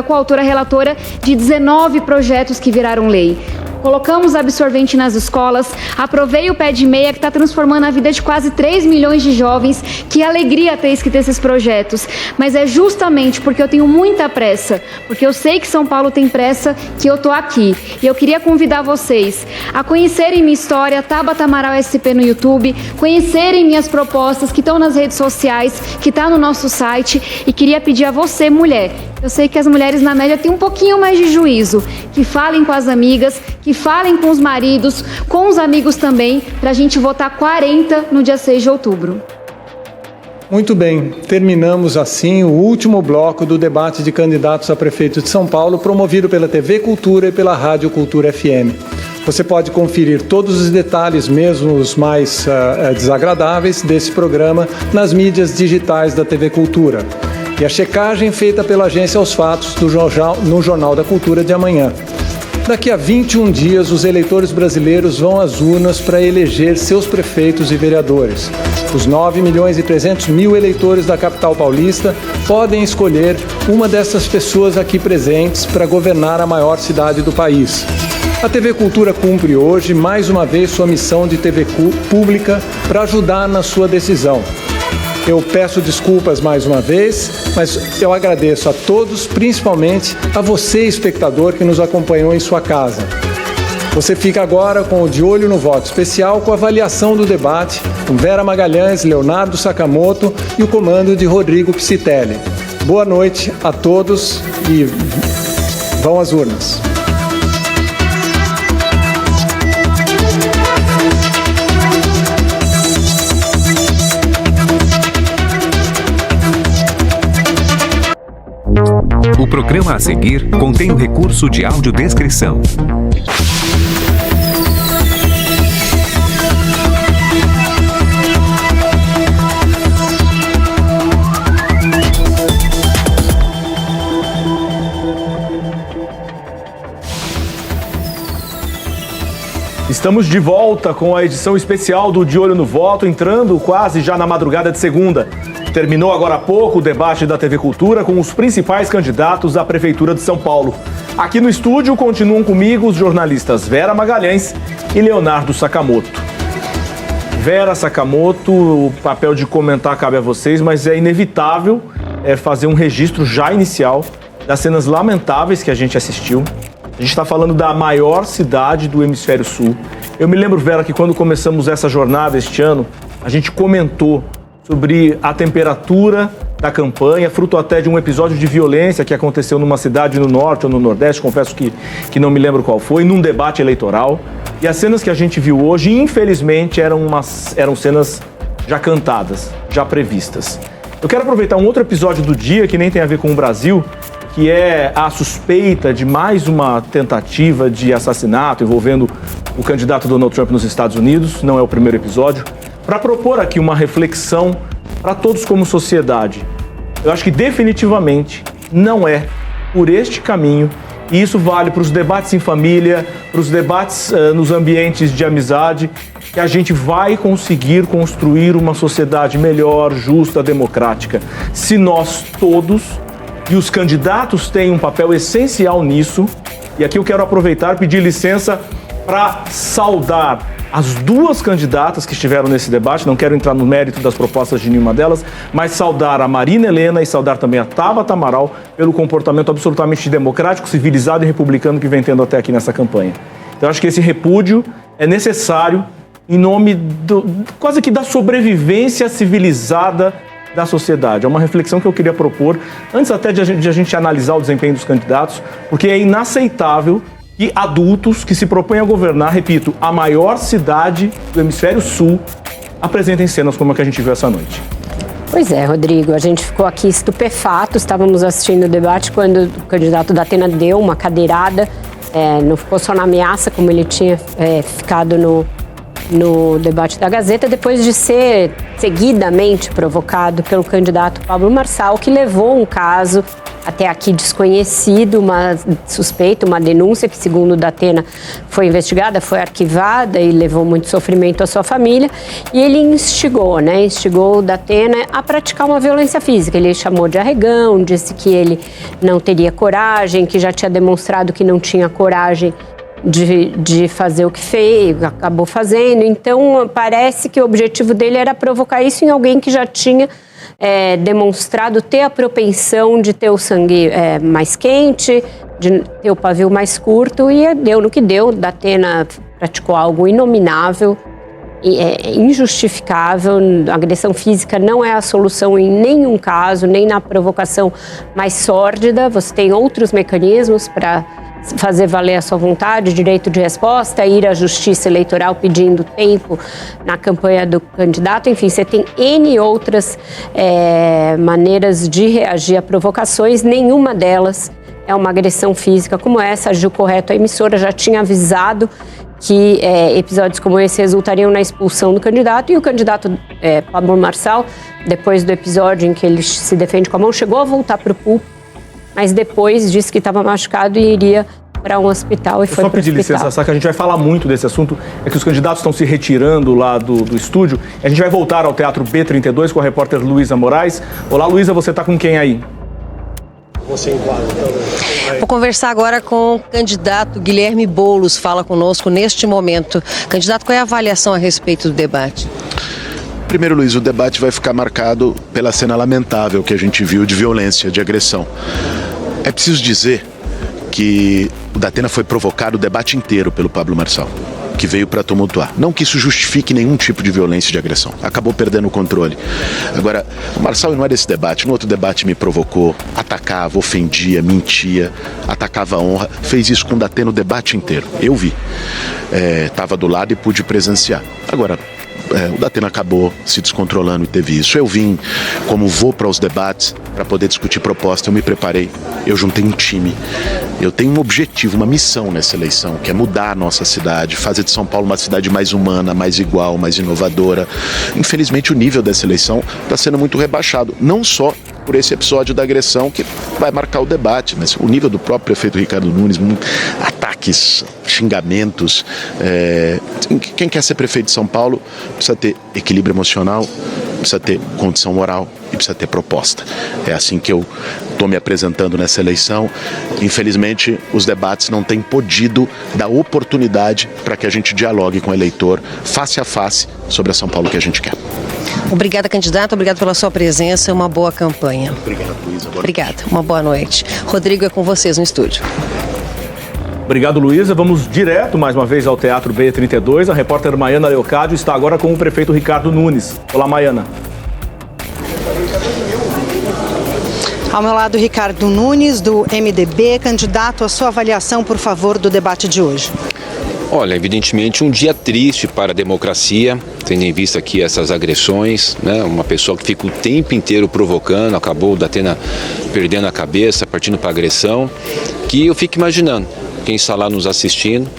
coautora, relatora de 19 projetos que viraram lei. Colocamos absorvente nas escolas, aprovei o Pé de Meia, que está transformando a vida de quase 3 milhões de jovens. Que alegria ter escrito esses projetos. Mas é justamente porque eu tenho muita pressa, porque eu sei que São Paulo tem pressa, que eu estou aqui. E eu queria convidar vocês a conhecerem minha história, Tabata Amaral SP no YouTube, conhecerem minhas propostas que estão nas redes sociais, que está no nosso site. E queria pedir a você, mulher, eu sei que as mulheres na média têm um pouquinho mais de juízo, que falem com as amigas, que falem com os maridos, com os amigos também, para a gente votar 40 no dia 6 de outubro. Muito bem, terminamos assim o último bloco do debate de candidatos a prefeito de São Paulo, promovido pela TV Cultura e pela Rádio Cultura FM. Você pode conferir todos os detalhes, mesmo os mais desagradáveis, desse programa nas mídias digitais da TV Cultura. E a checagem feita pela Agência aos Fatos no Jornal da Cultura de amanhã. Daqui a 21 dias, os eleitores brasileiros vão às urnas para eleger seus prefeitos e vereadores. Os 9.300.000 eleitores da capital paulista podem escolher uma dessas pessoas aqui presentes para governar a maior cidade do país. A TV Cultura cumpre hoje, mais uma vez, sua missão de TV pública para ajudar na sua decisão. Eu peço desculpas mais uma vez, mas eu agradeço a todos, principalmente a você, espectador, que nos acompanhou em sua casa. Você fica agora com o De Olho no Voto especial, com a avaliação do debate, com Vera Magalhães, Leonardo Sakamoto e o comando de Rodrigo Piscitelli. Boa noite a todos e vão às urnas. O programa a seguir contém o recurso de audiodescrição. Estamos de volta com a edição especial do De Olho no Voto, entrando quase já na madrugada de segunda. Terminou agora há pouco o debate da TV Cultura com os principais candidatos à Prefeitura de São Paulo. Aqui no estúdio continuam comigo os jornalistas Vera Magalhães e Leonardo Sakamoto. Vera, Sakamoto, o papel de comentar cabe a vocês, mas é inevitável fazer um registro já inicial das cenas lamentáveis que a gente assistiu. A gente está falando da maior cidade do Hemisfério Sul. Eu me lembro, Vera, que quando começamos essa jornada este ano, a gente comentou sobre a temperatura da campanha, fruto até de um episódio de violência que aconteceu numa cidade no norte ou no nordeste, confesso que não me lembro qual foi, num debate eleitoral. E as cenas que a gente viu hoje, infelizmente, eram cenas já cantadas, já previstas. Eu quero aproveitar um outro episódio do dia que nem tem a ver com o Brasil, que é a suspeita de mais uma tentativa de assassinato envolvendo o candidato Donald Trump nos Estados Unidos. Não é o primeiro episódio. Para propor aqui uma reflexão para todos como sociedade. Eu acho que definitivamente não é por este caminho, e isso vale para os debates em família, para os debates nos ambientes de amizade, que a gente vai conseguir construir uma sociedade melhor, justa, democrática. Se nós todos, e os candidatos têm um papel essencial nisso, e aqui eu quero aproveitar e pedir licença para saudar as duas candidatas que estiveram nesse debate, não quero entrar no mérito das propostas de nenhuma delas, mas saudar a Marina Helena e saudar também a Tabata Amaral pelo comportamento absolutamente democrático, civilizado e republicano que vem tendo até aqui nessa campanha. Então, eu acho que esse repúdio é necessário em nome quase que da sobrevivência civilizada da sociedade. É uma reflexão que eu queria propor, antes até de a gente analisar o desempenho dos candidatos, porque é inaceitável que adultos que se propõem a governar, repito, a maior cidade do hemisfério sul, apresentem cenas como a que a gente viu essa noite. Pois é, Rodrigo, a gente ficou aqui estupefato, estávamos assistindo o debate quando o candidato da Atena deu uma cadeirada, não ficou só na ameaça como ele tinha ficado no debate da Gazeta, depois de ser seguidamente provocado pelo candidato Pablo Marçal, que levou um caso até aqui desconhecido, uma suspeita, uma denúncia que, segundo o Datena, foi investigada, foi arquivada e levou muito sofrimento à sua família. E ele instigou o Datena a praticar uma violência física. Ele chamou de arregão, disse que ele não teria coragem, que já tinha demonstrado que não tinha coragem de fazer o que fez, acabou fazendo. Então, parece que o objetivo dele era provocar isso em alguém que já tinha demonstrado ter a propensão de ter o sangue mais quente, de ter o pavio mais curto, e deu no que deu. Datena praticou algo inominável, injustificável. A agressão física não é a solução em nenhum caso, nem na provocação mais sórdida. Você tem outros mecanismos para fazer valer a sua vontade, direito de resposta, ir à justiça eleitoral pedindo tempo na campanha do candidato. Enfim, você tem N outras maneiras de reagir a provocações, nenhuma delas é uma agressão física como essa. Agiu correto, a emissora já tinha avisado que episódios como esse resultariam na expulsão do candidato, e o candidato Pablo Marçal, depois do episódio em que ele se defende com a mão, chegou a voltar para o púlpito, mas depois disse que estava machucado e iria para um hospital e foi para o hospital. Só pedir licença, Sá, que a gente vai falar muito desse assunto, é que os candidatos estão se retirando lá do estúdio. A gente vai voltar ao Teatro B32 com a repórter Luísa Moraes. Olá, Luísa, você está com quem aí? Vou conversar agora com o candidato Guilherme Boulos, fala conosco neste momento. Candidato, qual é a avaliação a respeito do debate? Primeiro, Luiz, o debate vai ficar marcado pela cena lamentável que a gente viu de violência, de agressão. É preciso dizer que o Datena foi provocado o debate inteiro pelo Pablo Marçal, que veio para tumultuar. Não que isso justifique nenhum tipo de violência e de agressão. Acabou perdendo o controle. Agora, o Marçal não é desse debate. No outro debate me provocou, atacava, ofendia, mentia, atacava a honra. Fez isso com o Datena o debate inteiro. Eu vi. Estava do lado e pude presenciar. Agora, o Datena acabou se descontrolando e teve isso. Eu vim, como vou para os debates, para poder discutir proposta, eu me preparei, eu juntei um time. Eu tenho um objetivo, uma missão nessa eleição, que é mudar a nossa cidade, fazer de São Paulo uma cidade mais humana, mais igual, mais inovadora. Infelizmente, o nível dessa eleição está sendo muito rebaixado, não só por esse episódio da agressão que vai marcar o debate, mas o nível do próprio prefeito Ricardo Nunes, ataques, xingamentos. Quem quer ser prefeito de São Paulo precisa ter equilíbrio emocional, precisa ter condição moral e precisa ter proposta. É assim que eu estou me apresentando nessa eleição. Infelizmente, os debates não têm podido dar oportunidade para que a gente dialogue com o eleitor face a face sobre a São Paulo que a gente quer. Obrigada, candidato. Obrigado pela sua presença. Uma boa campanha. Obrigado, Luísa. Obrigada. Uma boa noite. Rodrigo, é com vocês no estúdio. Obrigado, Luísa. Vamos direto mais uma vez ao Teatro B32. A repórter Maiana Leocádio está agora com o prefeito Ricardo Nunes. Olá, Maiana. Ao meu lado, Ricardo Nunes, do MDB. Candidato, a sua avaliação, por favor, do debate de hoje. Olha, evidentemente um dia triste para a democracia, tendo em vista aqui essas agressões, né? Uma pessoa que fica o tempo inteiro provocando, acabou o Datena perdendo a cabeça, partindo para agressão, que eu fico imaginando quem está lá nos assistindo,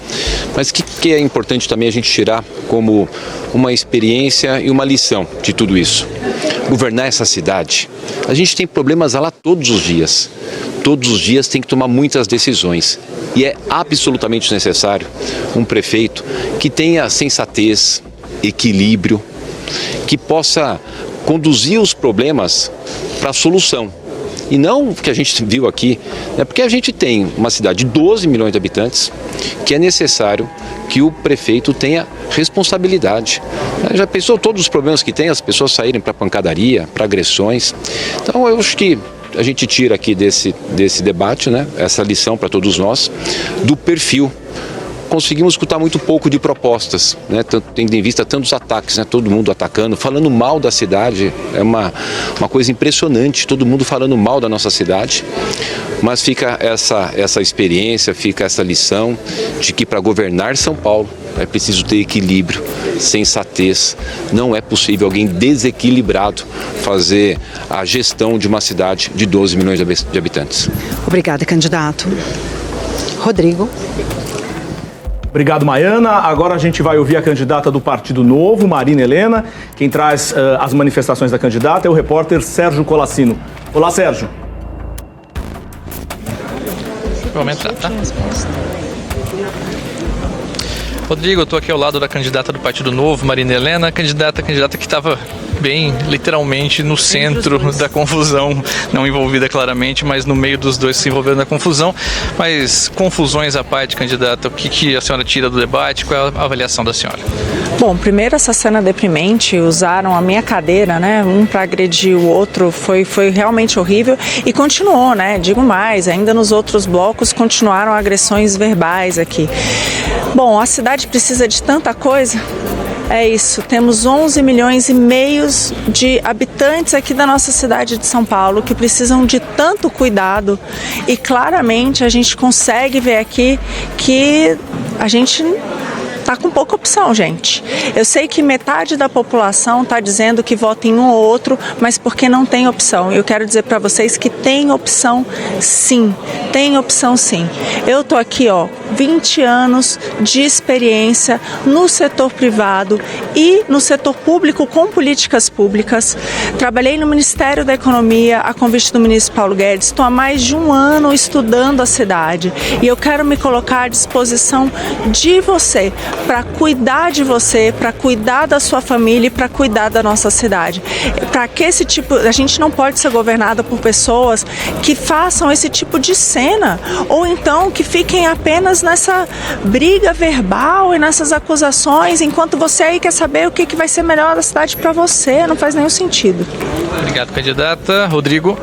mas que é importante também a gente tirar como uma experiência e uma lição de tudo isso. Governar essa cidade, a gente tem problemas lá todos os dias. Todos os dias tem que tomar muitas decisões. E é absolutamente necessário um prefeito que tenha sensatez, equilíbrio, que possa conduzir os problemas para a solução. E não o que a gente viu aqui, porque a gente tem uma cidade de 12 milhões de habitantes, que é necessário que o prefeito tenha responsabilidade. Já pensou todos os problemas que tem, as pessoas saírem para pancadaria, para agressões? Então eu acho que a gente tira aqui desse debate, né, essa lição para todos nós, do perfil. Conseguimos escutar muito pouco de propostas, né, tendo em vista tantos ataques, né, todo mundo atacando, falando mal da cidade, é uma coisa impressionante, todo mundo falando mal da nossa cidade, mas fica essa experiência, fica essa lição de que para governar São Paulo é preciso ter equilíbrio, sensatez, não é possível alguém desequilibrado fazer a gestão de uma cidade de 12 milhões de habitantes. Obrigada, candidato. Rodrigo. Obrigado, Maiana. Agora a gente vai ouvir a candidata do Partido Novo, Marina Helena. Quem traz as manifestações da candidata é o repórter Sérgio Colassino. Olá, Sérgio. Vou aumentar, tá? Rodrigo, eu estou aqui ao lado da candidata do Partido Novo, Marina Helena, candidata que estava bem, literalmente, no centro da confusão, não envolvida claramente, mas no meio dos dois se envolvendo na confusão. Mas, confusões à parte, candidata, o que a senhora tira do debate? Qual é a avaliação da senhora? Bom, primeiro essa cena deprimente, usaram a minha cadeira, né, um para agredir o outro, foi realmente horrível e continuou, né, digo mais, ainda nos outros blocos continuaram agressões verbais aqui. Bom, a cidade precisa de tanta coisa. É isso, temos 11 milhões e meio de habitantes aqui da nossa cidade de São Paulo que precisam de tanto cuidado e claramente a gente consegue ver aqui que a gente tá com pouca opção, gente. Eu sei que metade da população está dizendo que vota em um ou outro, mas porque não tem opção. Eu quero dizer para vocês que tem opção sim, tem opção sim. Eu tô aqui, 20 anos de experiência no setor privado e no setor público com políticas públicas. Trabalhei no Ministério da Economia a convite do ministro Paulo Guedes. Estou há mais de um ano estudando a cidade e eu quero me colocar à disposição de você para cuidar de você, para cuidar da sua família e para cuidar da nossa cidade. Para que a gente não pode ser governada por pessoas que façam esse tipo de cena ou então que fiquem apenas nessa briga verbal e nessas acusações, enquanto você aí quer saber o que vai ser melhor da cidade para você. Não faz nenhum sentido. Obrigado, candidata. Rodrigo.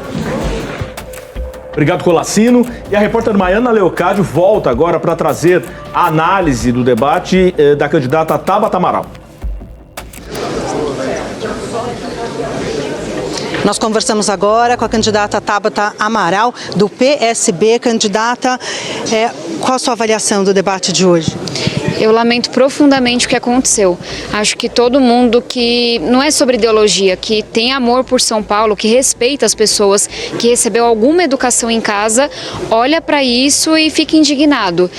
Obrigado, Colassino. E a repórter Maiana Leocádio volta agora para trazer a análise do debate da candidata Tabata Amaral. Nós conversamos agora com a candidata Tabata Amaral, do PSB. Candidata, qual a sua avaliação do debate de hoje? Eu lamento profundamente o que aconteceu. Acho que todo mundo que não é sobre ideologia, que tem amor por São Paulo, que respeita as pessoas, que recebeu alguma educação em casa, olha para isso e fica indignado.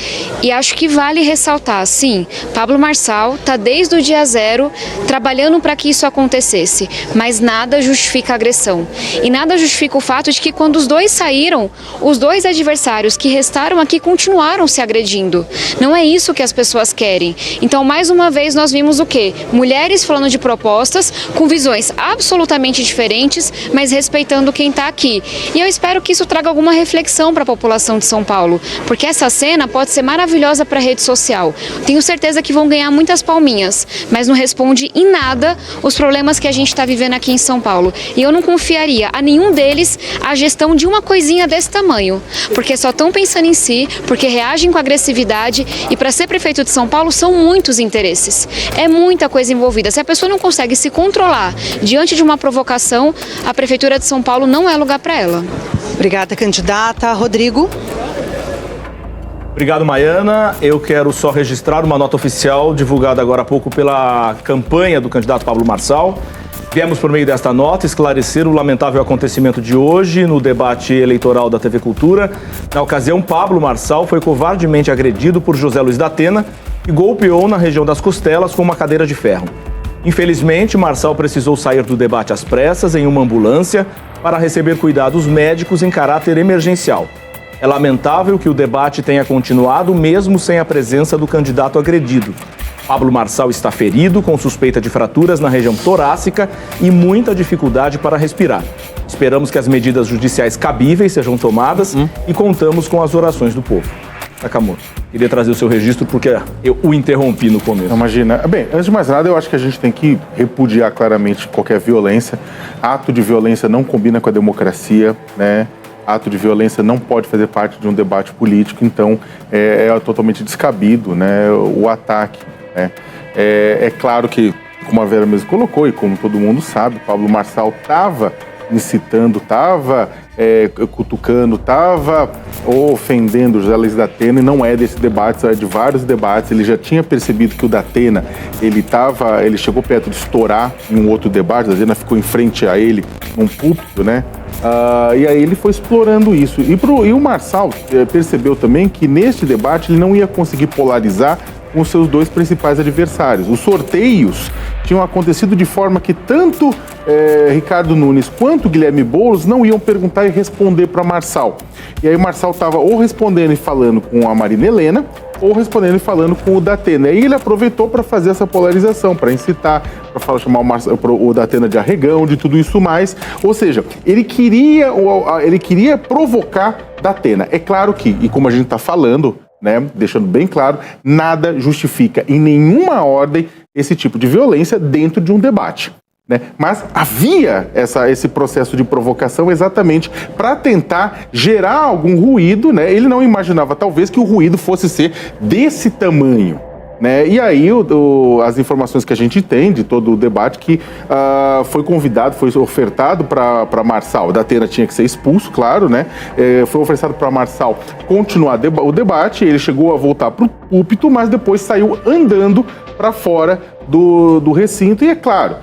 E acho que vale ressaltar, sim, Pablo Marçal está desde o dia zero trabalhando para que isso acontecesse, mas nada justifica a agressão. E nada justifica o fato de que quando os dois saíram, os dois adversários que restaram aqui continuaram se agredindo. Não é isso que as pessoas querem. Então, mais uma vez, nós vimos o quê? Mulheres falando de propostas com visões absolutamente diferentes, mas respeitando quem está aqui. E eu espero que isso traga alguma reflexão para a população de São Paulo, porque essa cena pode ser maravilhosa para a rede social. Tenho certeza que vão ganhar muitas palminhas, mas não responde em nada os problemas que a gente está vivendo aqui em São Paulo. E eu não confiaria a nenhum deles a gestão de uma coisinha desse tamanho, porque só estão pensando em si, porque reagem com agressividade e para ser prefeito de São Paulo são muitos interesses. É muita coisa envolvida. Se a pessoa não consegue se controlar diante de uma provocação, a Prefeitura de São Paulo não é lugar para ela. Obrigada, candidata. Rodrigo. Obrigado, Maiana. Eu quero só registrar uma nota oficial divulgada agora há pouco pela campanha do candidato Pablo Marçal. Viemos, por meio desta nota, esclarecer o lamentável acontecimento de hoje no debate eleitoral da TV Cultura. Na ocasião, Pablo Marçal foi covardemente agredido por José Luiz da Atena e golpeou na região das costelas com uma cadeira de ferro. Infelizmente, Marçal precisou sair do debate às pressas em uma ambulância para receber cuidados médicos em caráter emergencial. É lamentável que o debate tenha continuado mesmo sem a presença do candidato agredido. Pablo Marçal está ferido, com suspeita de fraturas na região torácica e muita dificuldade para respirar. Esperamos que as medidas judiciais cabíveis sejam tomadas e contamos com as orações do povo. Sakamoto, queria trazer o seu registro porque eu o interrompi no começo. Imagina. Bem, antes de mais nada, eu acho que a gente tem que repudiar claramente qualquer violência. Ato de violência não combina com a democracia, né? Ato de violência não pode fazer parte de um debate político, então é totalmente descabido, né, o ataque. Né? É claro que, como a Vera mesmo colocou e como todo mundo sabe, Pablo Marçal estava incitando, estava cutucando, estava ofendendo José Luiz da Atena, e não é desse debate, é de vários debates. Ele já tinha percebido que o da Atena, ele chegou perto de estourar em um outro debate, a Atena ficou em frente a ele, num púlpito, né? E aí ele foi explorando isso. E o Marçal percebeu também que neste debate ele não ia conseguir polarizar com os seus dois principais adversários. Os sorteios tinham acontecido de forma que tanto Ricardo Nunes quanto Guilherme Boulos não iam perguntar e responder para Marçal. E aí Marçal estava ou respondendo e falando com a Marina Helena, ou respondendo e falando com o da Atena. E ele aproveitou para fazer essa polarização, para incitar, para chamar o da Atena de arregão, de tudo isso mais. Ou seja, ele queria provocar da Atena. É claro que, e como a gente está falando, né, deixando bem claro, nada justifica em nenhuma ordem esse tipo de violência dentro de um debate. Né? Mas havia esse processo de provocação exatamente para tentar gerar algum ruído, né? Ele não imaginava talvez que o ruído fosse ser desse tamanho. Né? E aí as informações que a gente tem de todo o debate que foi convidado, foi ofertado para Marçal, da Atena tinha que ser expulso, claro, né? Foi oferecido para Marçal continuar o debate, ele chegou a voltar para o púlpito, mas depois saiu andando para fora do recinto. E é claro,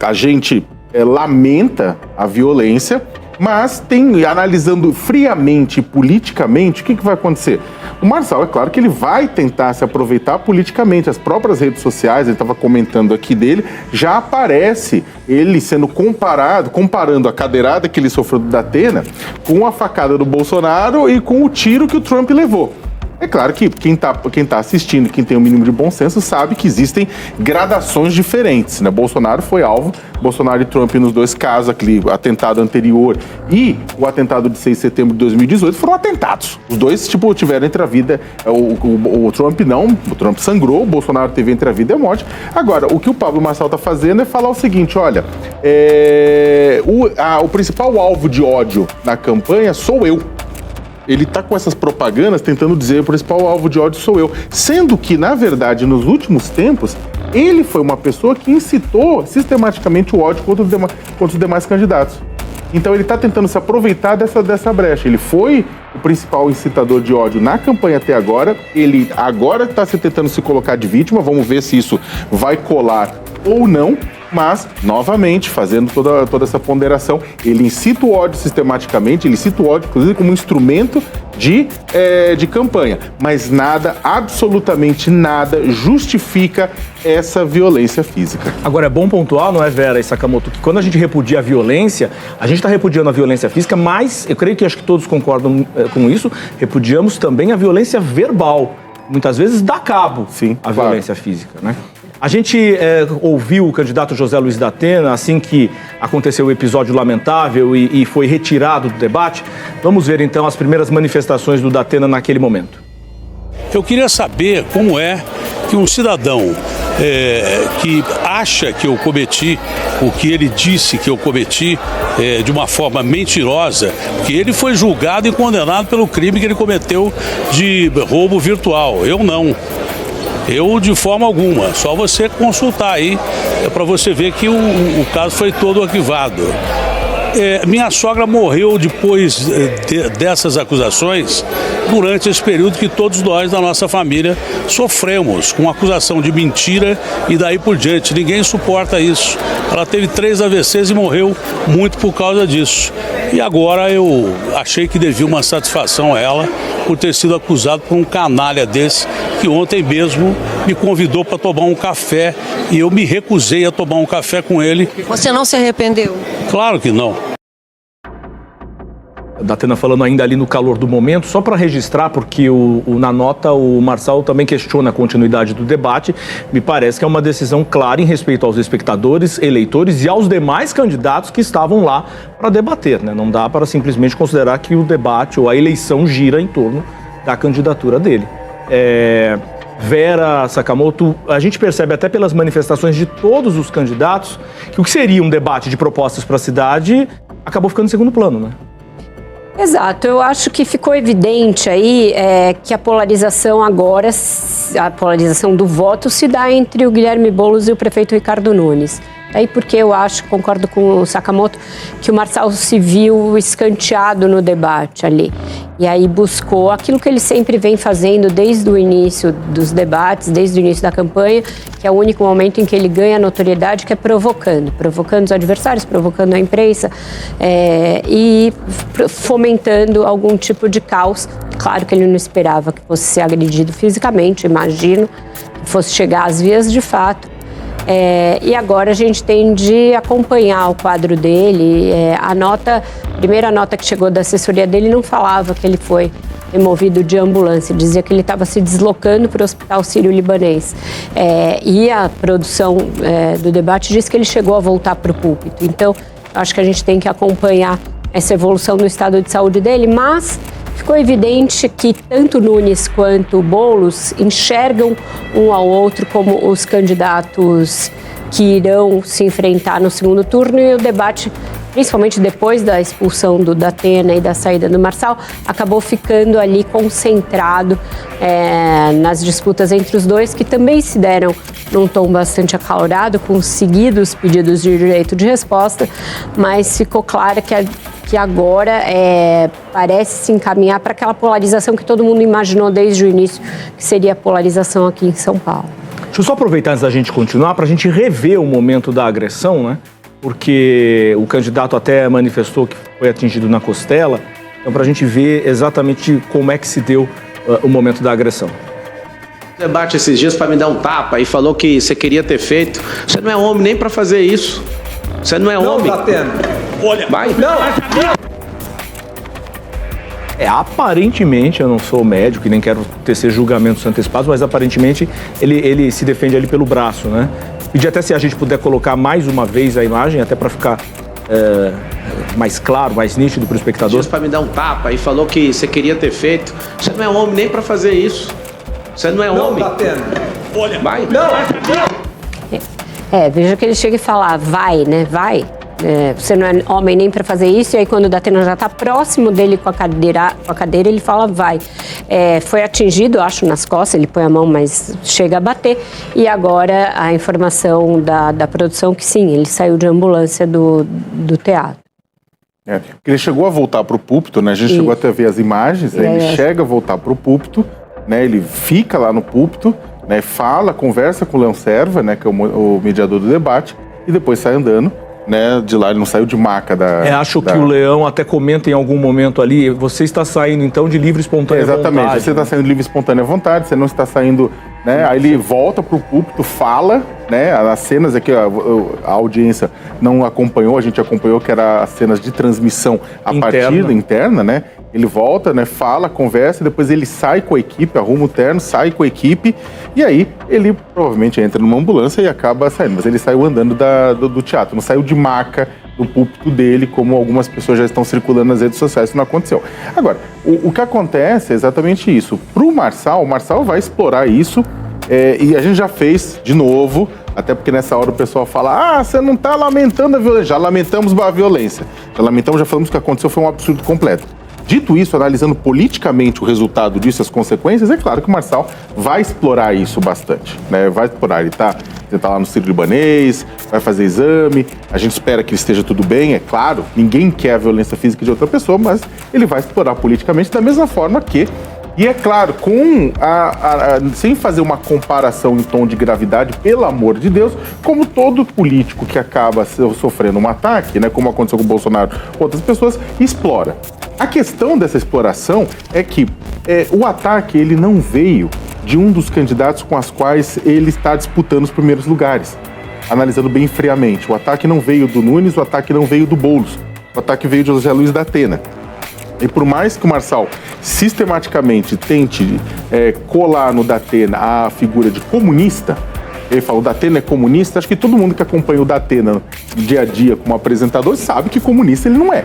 a gente lamenta a violência, mas analisando friamente, politicamente, o que vai acontecer? O Marçal, é claro que ele vai tentar se aproveitar politicamente. As próprias redes sociais, ele estava comentando aqui dele, já aparece ele sendo comparando a cadeirada que ele sofreu da Atena com a facada do Bolsonaro e com o tiro que o Trump levou. É claro que quem tá assistindo, quem tem o mínimo de bom senso, sabe que existem gradações diferentes, né? Bolsonaro foi alvo, Bolsonaro e Trump nos dois casos, aquele atentado anterior e o atentado de 6 de setembro de 2018 foram atentados. Os dois, tiveram entre a vida, o Trump não, o Trump sangrou, o Bolsonaro teve entre a vida e a morte. Agora, o que o Pablo Marçal tá fazendo é falar o seguinte, olha, o principal alvo de ódio na campanha sou eu. Ele está com essas propagandas tentando dizer o principal alvo de ódio sou eu. Sendo que, na verdade, nos últimos tempos, ele foi uma pessoa que incitou sistematicamente o ódio contra os demais candidatos. Então ele está tentando se aproveitar dessa brecha. Ele foi o principal incitador de ódio na campanha até agora. Ele agora está tentando se colocar de vítima. Vamos ver se isso vai colar ou não. Mas, novamente, fazendo toda essa ponderação, ele incita o ódio sistematicamente, ele incita o ódio, inclusive, como instrumento de campanha. Mas nada, absolutamente nada, justifica essa violência física. Agora, é bom pontuar, não é, Vera e Sakamoto, que quando a gente repudia a violência, a gente está repudiando a violência física, mas, eu creio que acho que todos concordam com isso, repudiamos também a violência verbal. Muitas vezes dá cabo a violência física, né? A gente ouviu o candidato José Luiz da Atena assim que aconteceu o episódio lamentável e foi retirado do debate. Vamos ver então as primeiras manifestações do da Atena naquele momento. Eu queria saber como é que um cidadão que acha que eu cometi o que ele disse que eu cometi de uma forma mentirosa, que ele foi julgado e condenado pelo crime que ele cometeu de roubo virtual. Eu não. Eu, de forma alguma, só você consultar aí, para você ver que o caso foi todo arquivado. Minha sogra morreu depois dessas acusações, durante esse período que todos nós da nossa família sofremos, com acusação de mentira e daí por diante. Ninguém suporta isso. Ela teve 3 AVCs e morreu muito por causa disso. E agora eu achei que devia uma satisfação a ela por ter sido acusado por um canalha desse, que ontem mesmo me convidou para tomar um café e eu me recusei a tomar um café com ele. Você não se arrependeu? Claro que não. Datena falando ainda ali no calor do momento, só para registrar, porque na nota o Marçal também questiona a continuidade do debate. Me parece que é uma decisão clara em respeito aos espectadores, eleitores e aos demais candidatos que estavam lá para debater, né? Não dá para simplesmente considerar que o debate ou a eleição gira em torno da candidatura dele. Vera Sakamoto, a gente percebe até pelas manifestações de todos os candidatos que o que seria um debate de propostas para a cidade acabou ficando em segundo plano, né? Exato, eu acho que ficou evidente aí que a polarização agora, a polarização do voto se dá entre o Guilherme Boulos e o prefeito Ricardo Nunes. Aí porque eu acho, concordo com o Sakamoto, que o Marçal se viu escanteado no debate ali. E aí buscou aquilo que ele sempre vem fazendo desde o início dos debates, desde o início da campanha, que é o único momento em que ele ganha notoriedade, que é provocando os adversários, provocando a imprensa e fomentando algum tipo de caos. Claro que ele não esperava que fosse ser agredido fisicamente, imagino, que fosse chegar às vias de fato. E agora a gente tem de acompanhar o quadro dele. A primeira nota que chegou da assessoria dele não falava que ele foi removido de ambulância, dizia que ele estava se deslocando para o Hospital Sírio-Libanês. E a produção do debate disse que ele chegou a voltar para o púlpito. Então, acho que a gente tem que acompanhar essa evolução do estado de saúde dele, mas ficou evidente que tanto Nunes quanto Boulos enxergam um ao outro como os candidatos que irão se enfrentar no segundo turno, e o debate, principalmente depois da expulsão do Datena e da saída do Marçal, acabou ficando ali concentrado nas disputas entre os dois, que também se deram num tom bastante acalorado, com seguidos pedidos de direito de resposta, mas ficou claro que agora parece se encaminhar para aquela polarização que todo mundo imaginou desde o início, que seria a polarização aqui em São Paulo. Deixa eu só aproveitar antes da gente continuar, para a gente rever o momento da agressão, né? Porque o candidato até manifestou que foi atingido na costela, então para a gente ver exatamente como é que se deu o momento da agressão. Debate esses dias para me dar um tapa e falou que você queria ter feito. Você não é homem nem para fazer isso. Você não é homem. Não, Datena. Olha, vai. Não. Aparentemente, eu não sou médico e nem quero tecer julgamentos antecipados, mas aparentemente ele se defende ali pelo braço, né? Pedi até se a gente puder colocar mais uma vez a imagem, até para ficar mais claro, mais nítido para o espectador. Para me dar um tapa e falou que você queria ter feito. Você não é homem nem para fazer isso. Você não é homem. Não, Datena. Olha, vai. Não. Veja que ele chega e fala, vai, né? Vai. Você não é homem nem para fazer isso, e aí quando o Datena já está próximo dele com a cadeira, ele fala, vai. Foi atingido, acho, nas costas, ele põe a mão, mas chega a bater. E agora a informação da produção que sim, ele saiu de ambulância do teatro. Ele chegou a voltar para o púlpito, né? A gente chegou até a ver as imagens, né? Ele chega a voltar para o púlpito, né? Ele fica lá no púlpito, né? Fala, conversa com o Leão Serva, né? Que é o mediador do debate, e depois sai andando. Né, de lá, ele não saiu de maca acho que o Leão até comenta em algum momento ali, você está saindo então de livre e espontânea vontade. Exatamente, você está saindo de livre e espontânea vontade, você não está saindo, né, aí ele volta pro púlpito, fala, né, as cenas aqui, a audiência não acompanhou, a gente acompanhou que era as cenas de transmissão a partida interna, né, ele volta, né, fala, conversa, depois ele sai com a equipe, arruma o terno, sai com a equipe, e aí ele provavelmente entra numa ambulância e acaba saindo, mas ele saiu andando do teatro, não saiu de maca do púlpito dele, como algumas pessoas já estão circulando nas redes sociais, isso não aconteceu. Agora, o que acontece é exatamente isso. Pro Marçal, o Marçal vai explorar isso, e a gente já fez de novo, até porque nessa hora o pessoal fala, você não tá lamentando a violência. Já lamentamos a violência, já falamos que o que aconteceu foi um absurdo completo. Dito isso, analisando politicamente o resultado disso, as consequências, é claro que o Marçal vai explorar isso bastante, né? Vai explorar, ele está Você está lá no Sírio-Libanês, vai fazer exame, a gente espera que esteja tudo bem, é claro, ninguém quer a violência física de outra pessoa, mas ele vai explorar politicamente da mesma forma que... E é claro, sem fazer uma comparação em tom de gravidade, pelo amor de Deus, como todo político que acaba sofrendo um ataque, né, como aconteceu com o Bolsonaro com outras pessoas, explora. A questão dessa exploração é que o ataque ele não veio de um dos candidatos com as quais ele está disputando os primeiros lugares. Analisando bem friamente, o ataque não veio do Nunes, o ataque não veio do Boulos, o ataque veio de José Luiz da Atena. E por mais que o Marçal sistematicamente tente colar no Datena a figura de comunista, ele fala, o Datena é comunista, acho que todo mundo que acompanha o Datena dia a dia como apresentador sabe que comunista ele não é.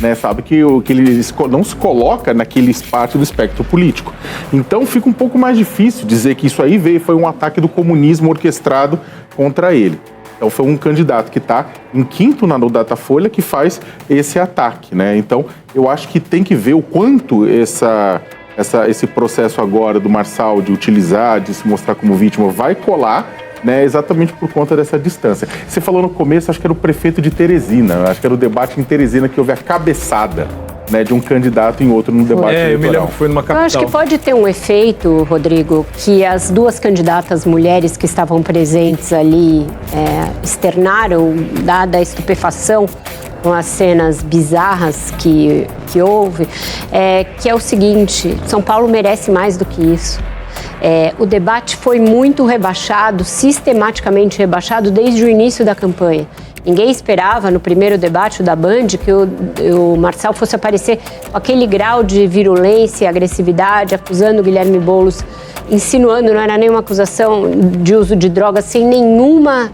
Né, sabe que ele não se coloca naquele parte do espectro político. Então fica um pouco mais difícil dizer que isso aí foi um ataque do comunismo orquestrado contra ele. Então foi um candidato que está em quinto no Datafolha que faz esse ataque, né? Então eu acho que tem que ver o quanto esse processo agora do Marçal de utilizar, de se mostrar como vítima, vai colar, né, exatamente por conta dessa distância. Você falou no começo, acho que era o prefeito de Teresina, acho que era o debate em Teresina que houve a cabeçada, né, de um candidato em outro no debate eleitoral. Eu me lembro que foi numa capital. Eu acho que pode ter um efeito, Rodrigo, que as duas candidatas mulheres que estavam presentes ali externaram, dada a estupefação com as cenas bizarras que houve, que é o seguinte, São Paulo merece mais do que isso. O debate foi muito rebaixado, sistematicamente rebaixado desde o início da campanha. Ninguém esperava, no primeiro debate da Band, que o Marçal fosse aparecer com aquele grau de virulência e agressividade, acusando o Guilherme Boulos, insinuando, não era nenhuma acusação de uso de drogas, sem nenhuma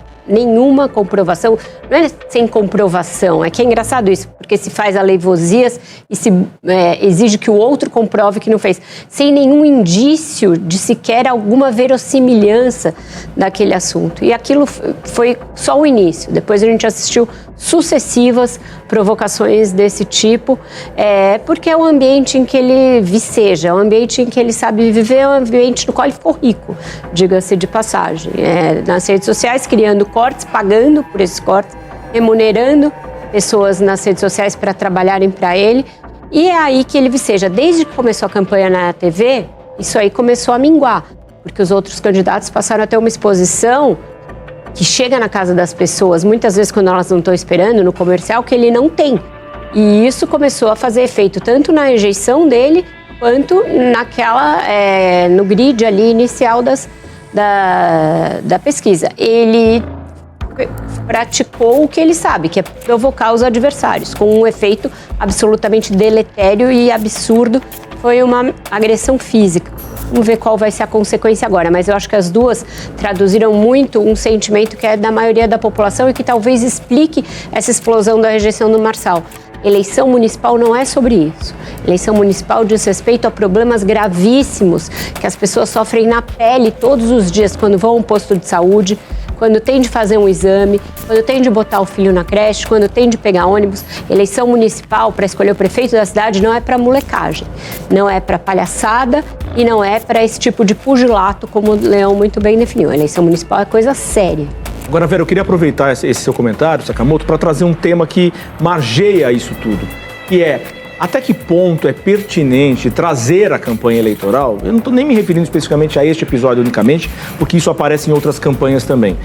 comprovação. Não é sem comprovação, é que é engraçado isso, porque se faz aleivosias e se exige que o outro comprove que não fez, sem nenhum indício de sequer alguma verossimilhança daquele assunto. E aquilo foi só o início, depois a gente assistiu sucessivas provocações desse tipo, porque é o ambiente em que ele viceja, é o ambiente em que ele sabe viver, é o ambiente no qual ele ficou rico, diga-se de passagem. Nas redes sociais, criando cortes, pagando por esses cortes, remunerando pessoas nas redes sociais para trabalharem para ele, e é aí que ele viceja. Desde que começou a campanha na TV, isso aí começou a minguar, porque os outros candidatos passaram a ter uma exposição que chega na casa das pessoas, muitas vezes quando elas não estão esperando, no comercial, que ele não tem. E isso começou a fazer efeito tanto na rejeição dele, quanto no grid ali inicial da pesquisa. Ele praticou o que ele sabe, que é provocar os adversários, com um efeito absolutamente deletério e absurdo. Foi uma agressão física. Vamos ver qual vai ser a consequência agora, mas eu acho que as duas traduziram muito um sentimento que é da maioria da população e que talvez explique essa explosão da rejeição do Marçal. Eleição municipal não é sobre isso. Eleição municipal diz respeito a problemas gravíssimos que as pessoas sofrem na pele todos os dias quando vão a um posto de saúde, quando tem de fazer um exame, quando tem de botar o filho na creche, quando tem de pegar ônibus. Eleição municipal para escolher o prefeito da cidade não é para molecagem, não é para palhaçada e não é para esse tipo de pugilato, como o Leão muito bem definiu. A eleição municipal é coisa séria. Agora, Vera, eu queria aproveitar esse seu comentário, Sakamoto, para trazer um tema que margeia isso tudo, que é até que ponto é pertinente trazer a campanha eleitoral. Eu não estou nem me referindo especificamente a este episódio unicamente, porque isso aparece em outras campanhas também.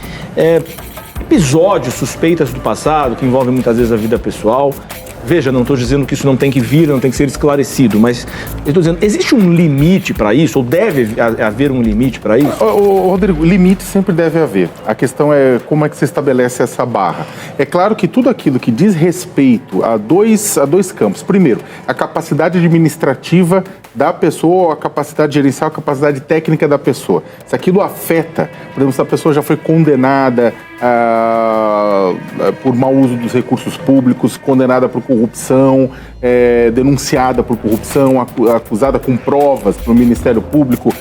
Episódios, suspeitas do passado, que envolvem muitas vezes a vida pessoal. Veja, não estou dizendo que isso não tem que vir, não tem que ser esclarecido, mas eu estou dizendo, existe um limite para isso, ou deve haver um limite para isso? Rodrigo, limite sempre deve haver. A questão é como é que você estabelece essa barra. É claro que tudo aquilo que diz respeito a dois campos. Primeiro, a capacidade administrativa da pessoa, ou a capacidade gerencial, a capacidade técnica da pessoa. Se aquilo afeta, por exemplo, se a pessoa já foi condenada por mau uso dos recursos públicos, condenada por corrupção, denunciada por corrupção, acusada com provas pelo Ministério Público,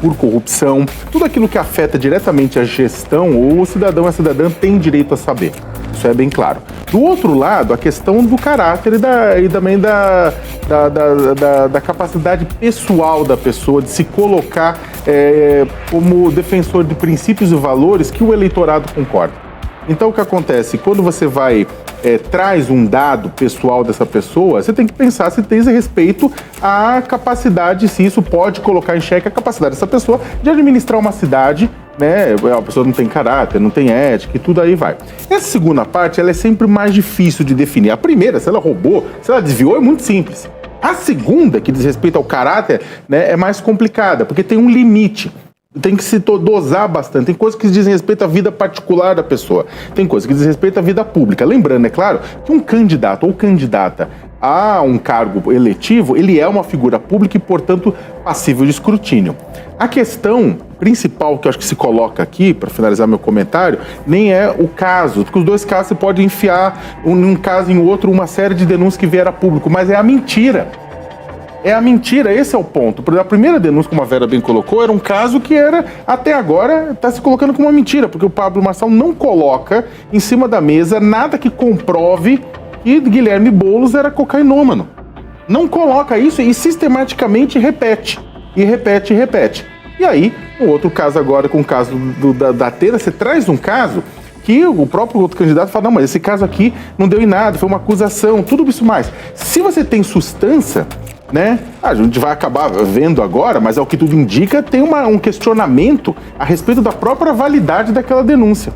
por corrupção, tudo aquilo que afeta diretamente a gestão, ou o cidadão e a cidadã tem direito a saber. Isso é bem claro. Do outro lado, a questão do caráter e também da capacidade pessoal da pessoa de se colocar como defensor de princípios e valores que o eleitorado concorda. Então, o que acontece? Quando você traz um dado pessoal dessa pessoa, você tem que pensar se tem respeito à capacidade, se isso pode colocar em xeque a capacidade dessa pessoa de administrar uma cidade, né? A pessoa não tem caráter, não tem ética e tudo aí vai. Essa segunda parte, ela é sempre mais difícil de definir. A primeira, se ela roubou, se ela desviou, é muito simples. A segunda, que diz respeito ao caráter, né, é mais complicada, porque tem um limite. Tem que se dosar bastante. Tem coisas que dizem respeito à vida particular da pessoa. Tem coisas que dizem respeito à vida pública. Lembrando, é claro, que um candidato ou candidata a um cargo eletivo, ele é uma figura pública e, portanto, passível de escrutínio. A questão principal que eu acho que se coloca aqui, para finalizar meu comentário, nem é o caso, porque os dois casos você pode enfiar um caso em outro uma série de denúncias que vier a público, mas é a mentira. É a mentira, esse é o ponto. A primeira denúncia, como a Vera bem colocou, era um caso que até agora, está se colocando como uma mentira, porque o Pablo Marçal não coloca em cima da mesa nada que comprove que Guilherme Boulos era cocainômano. Não coloca isso e sistematicamente repete. E repete, e repete. E aí, o outro caso agora, com o caso da Atena, você traz um caso que o próprio outro candidato fala, não, mas esse caso aqui não deu em nada, foi uma acusação, tudo isso mais. Se você tem substância, né? A gente vai acabar vendo agora, mas ao que tudo indica, tem um questionamento a respeito da própria validade daquela denúncia.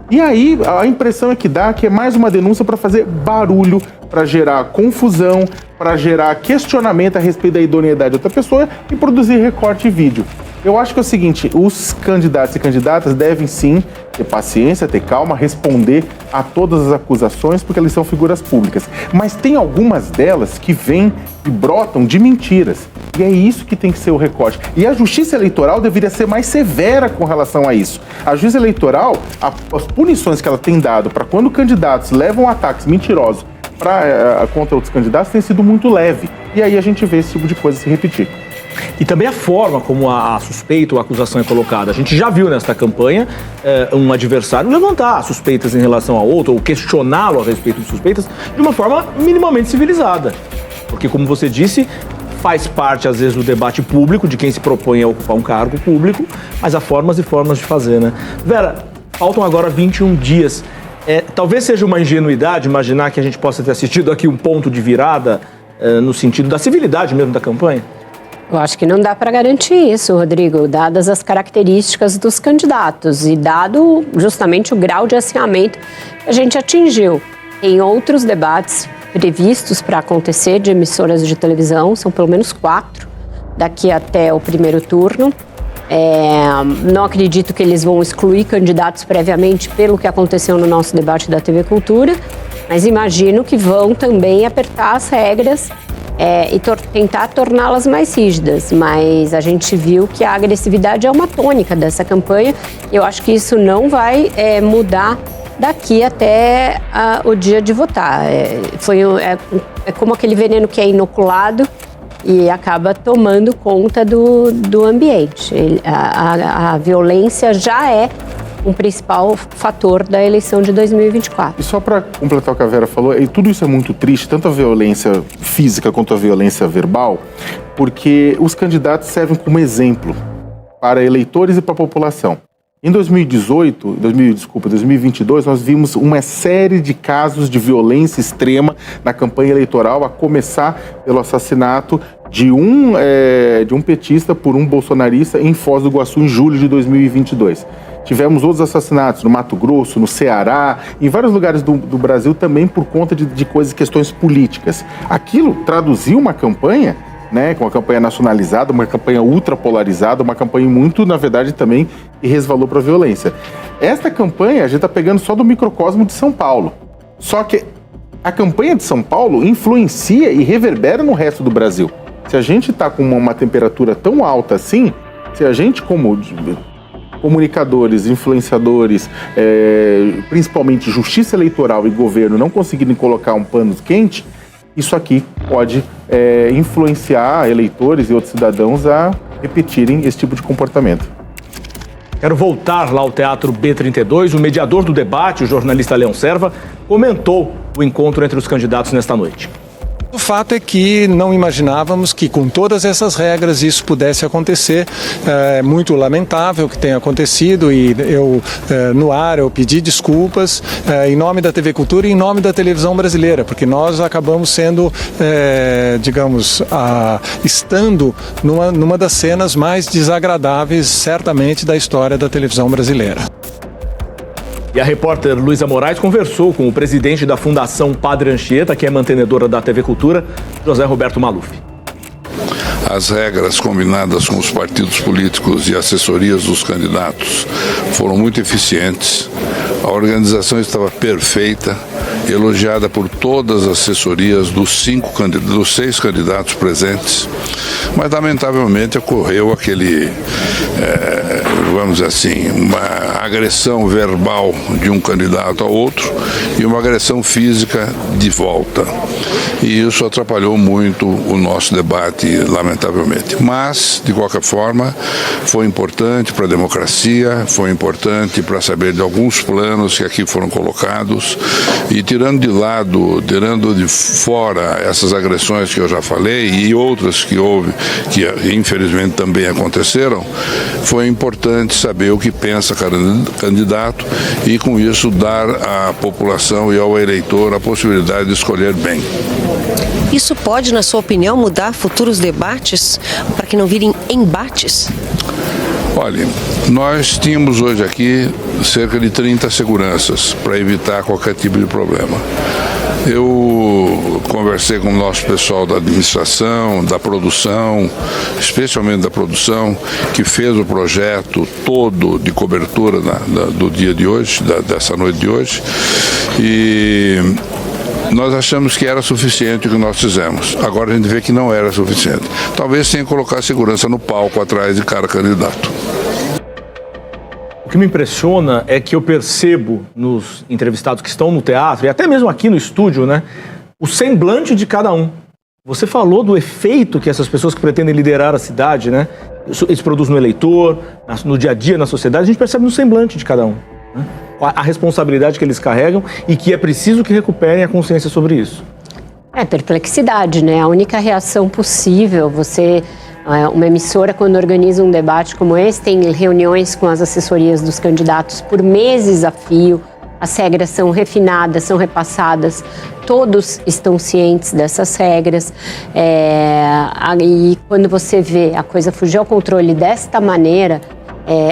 E aí, a impressão é que é mais uma denúncia para fazer barulho, para gerar confusão, para gerar questionamento a respeito da idoneidade de outra pessoa e produzir recorte e vídeo. Eu acho que é o seguinte, os candidatos e candidatas devem sim ter paciência, ter calma, responder a todas as acusações, porque eles são figuras públicas. Mas tem algumas delas que vêm e brotam de mentiras. E é isso que tem que ser o recorte. E a Justiça Eleitoral deveria ser mais severa com relação a isso. A Justiça Eleitoral, as punições que ela tem dado para quando candidatos levam ataques mentirosos contra outros candidatos tem sido muito leve. E aí a gente vê esse tipo de coisa se repetir. E também a forma como a suspeita ou a acusação é colocada. A gente já viu nesta campanha um adversário levantar suspeitas em relação a outro ou questioná-lo a respeito de suspeitas de uma forma minimamente civilizada. Porque, como você disse, faz parte, às vezes, do debate público de quem se propõe a ocupar um cargo público, mas há formas e formas de fazer, né? Vera, faltam agora 21 dias. Talvez seja uma ingenuidade imaginar que a gente possa ter assistido aqui um ponto de virada no sentido da civilidade mesmo da campanha? Eu acho que não dá para garantir isso, Rodrigo, dadas as características dos candidatos e dado justamente o grau de acirramento que a gente atingiu. Em outros debates previstos para acontecer de emissoras de televisão, são pelo menos 4 daqui até o primeiro turno. Não acredito que eles vão excluir candidatos previamente pelo que aconteceu no nosso debate da TV Cultura, mas imagino que vão também apertar as regras e tentar torná-las mais rígidas, mas a gente viu que a agressividade é uma tônica dessa campanha e eu acho que isso não vai mudar daqui até o dia de votar. É como aquele veneno que é inoculado e acaba tomando conta do ambiente. A violência já é um principal fator da eleição de 2024. E só para completar o que a Vera falou, e tudo isso é muito triste, tanto a violência física quanto a violência verbal, porque os candidatos servem como exemplo para eleitores e para a população. Em 2022, nós vimos uma série de casos de violência extrema na campanha eleitoral, a começar pelo assassinato de um petista por um bolsonarista em Foz do Iguaçu em julho de 2022. Tivemos outros assassinatos no Mato Grosso, no Ceará, em vários lugares do Brasil também por conta de questões políticas. Aquilo traduziu uma campanha, né, com uma campanha nacionalizada, uma campanha ultrapolarizada, uma campanha muito, na verdade, também que resvalou para a violência. Esta campanha a gente está pegando só do microcosmo de São Paulo. Só que a campanha de São Paulo influencia e reverbera no resto do Brasil. Se a gente está com uma temperatura tão alta assim, se a gente, como comunicadores, influenciadores, principalmente justiça eleitoral e governo não conseguirem colocar um pano quente, isso aqui pode influenciar eleitores e outros cidadãos a repetirem esse tipo de comportamento. Quero voltar lá ao Teatro B32. O mediador do debate, o jornalista Leão Serva, comentou o encontro entre os candidatos nesta noite. O fato é que não imaginávamos que com todas essas regras isso pudesse acontecer. É muito lamentável que tenha acontecido e eu, no ar, eu pedi desculpas em nome da TV Cultura e em nome da televisão brasileira, porque nós acabamos sendo, estando numa das cenas mais desagradáveis, certamente, da história da televisão brasileira. E a repórter Luísa Moraes conversou com o presidente da Fundação Padre Anchieta, que é mantenedora da TV Cultura, José Roberto Maluf. As regras combinadas com os partidos políticos e assessorias dos candidatos foram muito eficientes. A organização estava perfeita, elogiada por todas as assessorias dos 6 candidatos presentes, mas lamentavelmente ocorreu vamos dizer assim, uma agressão verbal de um candidato ao outro e uma agressão física de volta. E isso atrapalhou muito o nosso debate, lamentavelmente. Mas, de qualquer forma, foi importante para a democracia, foi importante para saber de alguns planos que aqui foram colocados e tirando de fora essas agressões que eu já falei e outras que houve, que infelizmente também aconteceram, foi importante saber o que pensa cada candidato e com isso dar à população e ao eleitor a possibilidade de escolher bem. Isso pode, na sua opinião, mudar futuros debates para que não virem embates? Olha, nós tínhamos hoje aqui cerca de 30 seguranças para evitar qualquer tipo de problema. Eu conversei com o nosso pessoal da administração, da produção, especialmente da produção, que fez o projeto todo de cobertura do dia de hoje, dessa noite de hoje, e nós achamos que era suficiente o que nós fizemos. Agora a gente vê que não era suficiente. Talvez tenha que colocar segurança no palco atrás de cada candidato. O que me impressiona é que eu percebo nos entrevistados que estão no teatro, e até mesmo aqui no estúdio, né, o semblante de cada um. Você falou do efeito que essas pessoas que pretendem liderar a cidade, né, eles produzem no eleitor, no dia a dia, na sociedade, a gente percebe no semblante de cada um, né, a responsabilidade que eles carregam e que é preciso que recuperem a consciência sobre isso. É perplexidade, né? A única reação possível, uma emissora, quando organiza um debate como esse, tem reuniões com as assessorias dos candidatos por meses a fio, as regras são refinadas, são repassadas, todos estão cientes dessas regras. E quando você vê a coisa fugir ao controle desta maneira,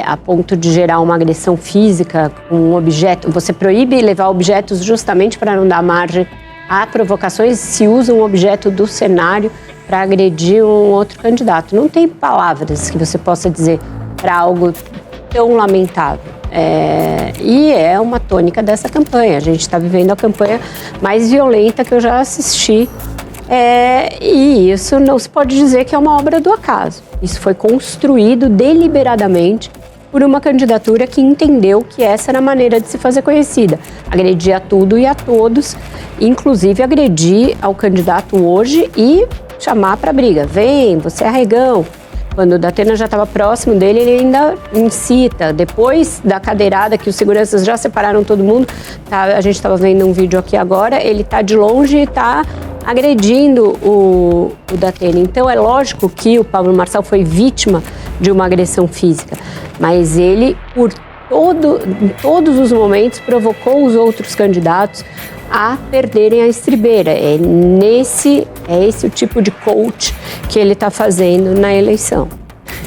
a ponto de gerar uma agressão física com um objeto, você proíbe levar objetos justamente para não dar margem a provocações, se usa um objeto do cenário para agredir um outro candidato. Não tem palavras que você possa dizer para algo tão lamentável. E é uma tônica dessa campanha. A gente está vivendo a campanha mais violenta que eu já assisti. E isso não se pode dizer que é uma obra do acaso. Isso foi construído deliberadamente por uma candidatura que entendeu que essa era a maneira de se fazer conhecida. Agredir a tudo e a todos, inclusive agredir ao candidato hoje e chamar para briga. Vem, você é arregão. Quando o Datena já estava próximo dele, ele ainda incita. Depois da cadeirada, que os seguranças já separaram todo mundo, a gente estava vendo um vídeo aqui agora, ele está de longe e está agredindo o Datena. Então é lógico que o Pablo Marçal foi vítima de uma agressão física, mas ele, em todos os momentos, provocou os outros candidatos a perderem a estribeira. É esse o tipo de coach que ele está fazendo na eleição.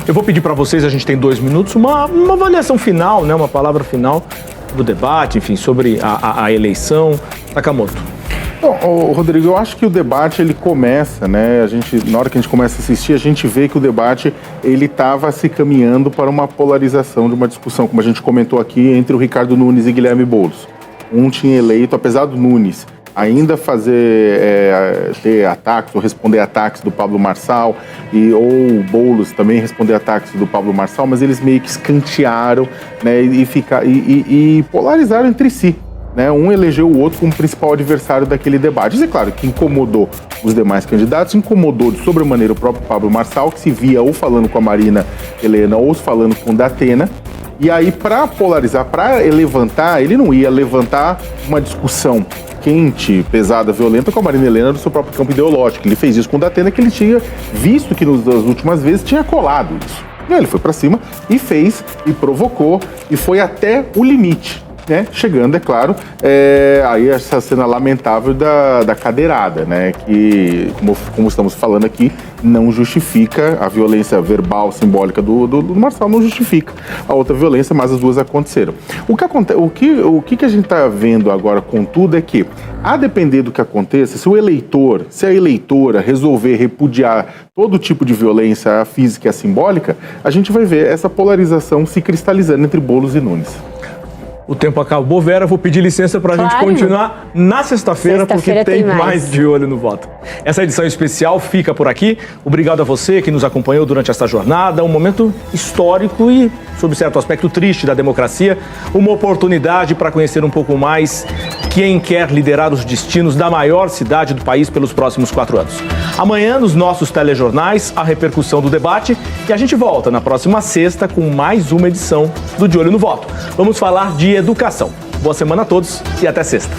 Eu vou pedir para vocês, a gente tem 2 minutos, uma avaliação final, né, uma palavra final do debate, enfim, sobre a eleição. Sakamoto. Bom, Rodrigo, eu acho que o debate ele começa, né? Na hora que a gente começa a assistir, a gente vê que o debate ele estava se caminhando para uma polarização de uma discussão, como a gente comentou aqui, entre o Ricardo Nunes e Guilherme Boulos. Um tinha eleito, apesar do Nunes ainda ter ataques ou responder ataques do Pablo Marçal, ou o Boulos também responder ataques do Pablo Marçal, mas eles meio que escantearam, né, e polarizaram entre si. né, um elegeu o outro como principal adversário daquele debate. Isso é claro que incomodou os demais candidatos, incomodou de sobremaneira o próprio Pablo Marçal, que se via ou falando com a Marina Helena ou falando com o Datena. E aí, para polarizar, para levantar, ele não ia levantar uma discussão quente, pesada, violenta com a Marina Helena do seu próprio campo ideológico. Ele fez isso com o Datena, que ele tinha visto que nas últimas vezes tinha colado isso. E aí ele foi para cima e fez, e provocou, e foi até o limite, né? Chegando, é claro, aí essa cena lamentável da cadeirada, né? Que, como estamos falando aqui, não justifica a violência verbal, simbólica do Marçal, não justifica a outra violência, mas as duas aconteceram. O que a gente está vendo agora, contudo, é que, a depender do que aconteça, se o eleitor, se a eleitora resolver repudiar todo tipo de violência física e simbólica, a gente vai ver essa polarização se cristalizando entre Boulos e Nunes. O tempo acabou, Vera. Vou pedir licença para a gente continuar na sexta-feira, porque tem mais De Olho no Voto. Essa edição especial fica por aqui. Obrigado a você que nos acompanhou durante esta jornada. Um momento histórico e, sob certo aspecto, triste da democracia. Uma oportunidade para conhecer um pouco mais quem quer liderar os destinos da maior cidade do país pelos próximos 4 anos. Amanhã, nos nossos telejornais, a repercussão do debate. E a gente volta na próxima sexta com mais uma edição do De Olho no Voto. Vamos falar de educação. Boa semana a todos e até sexta.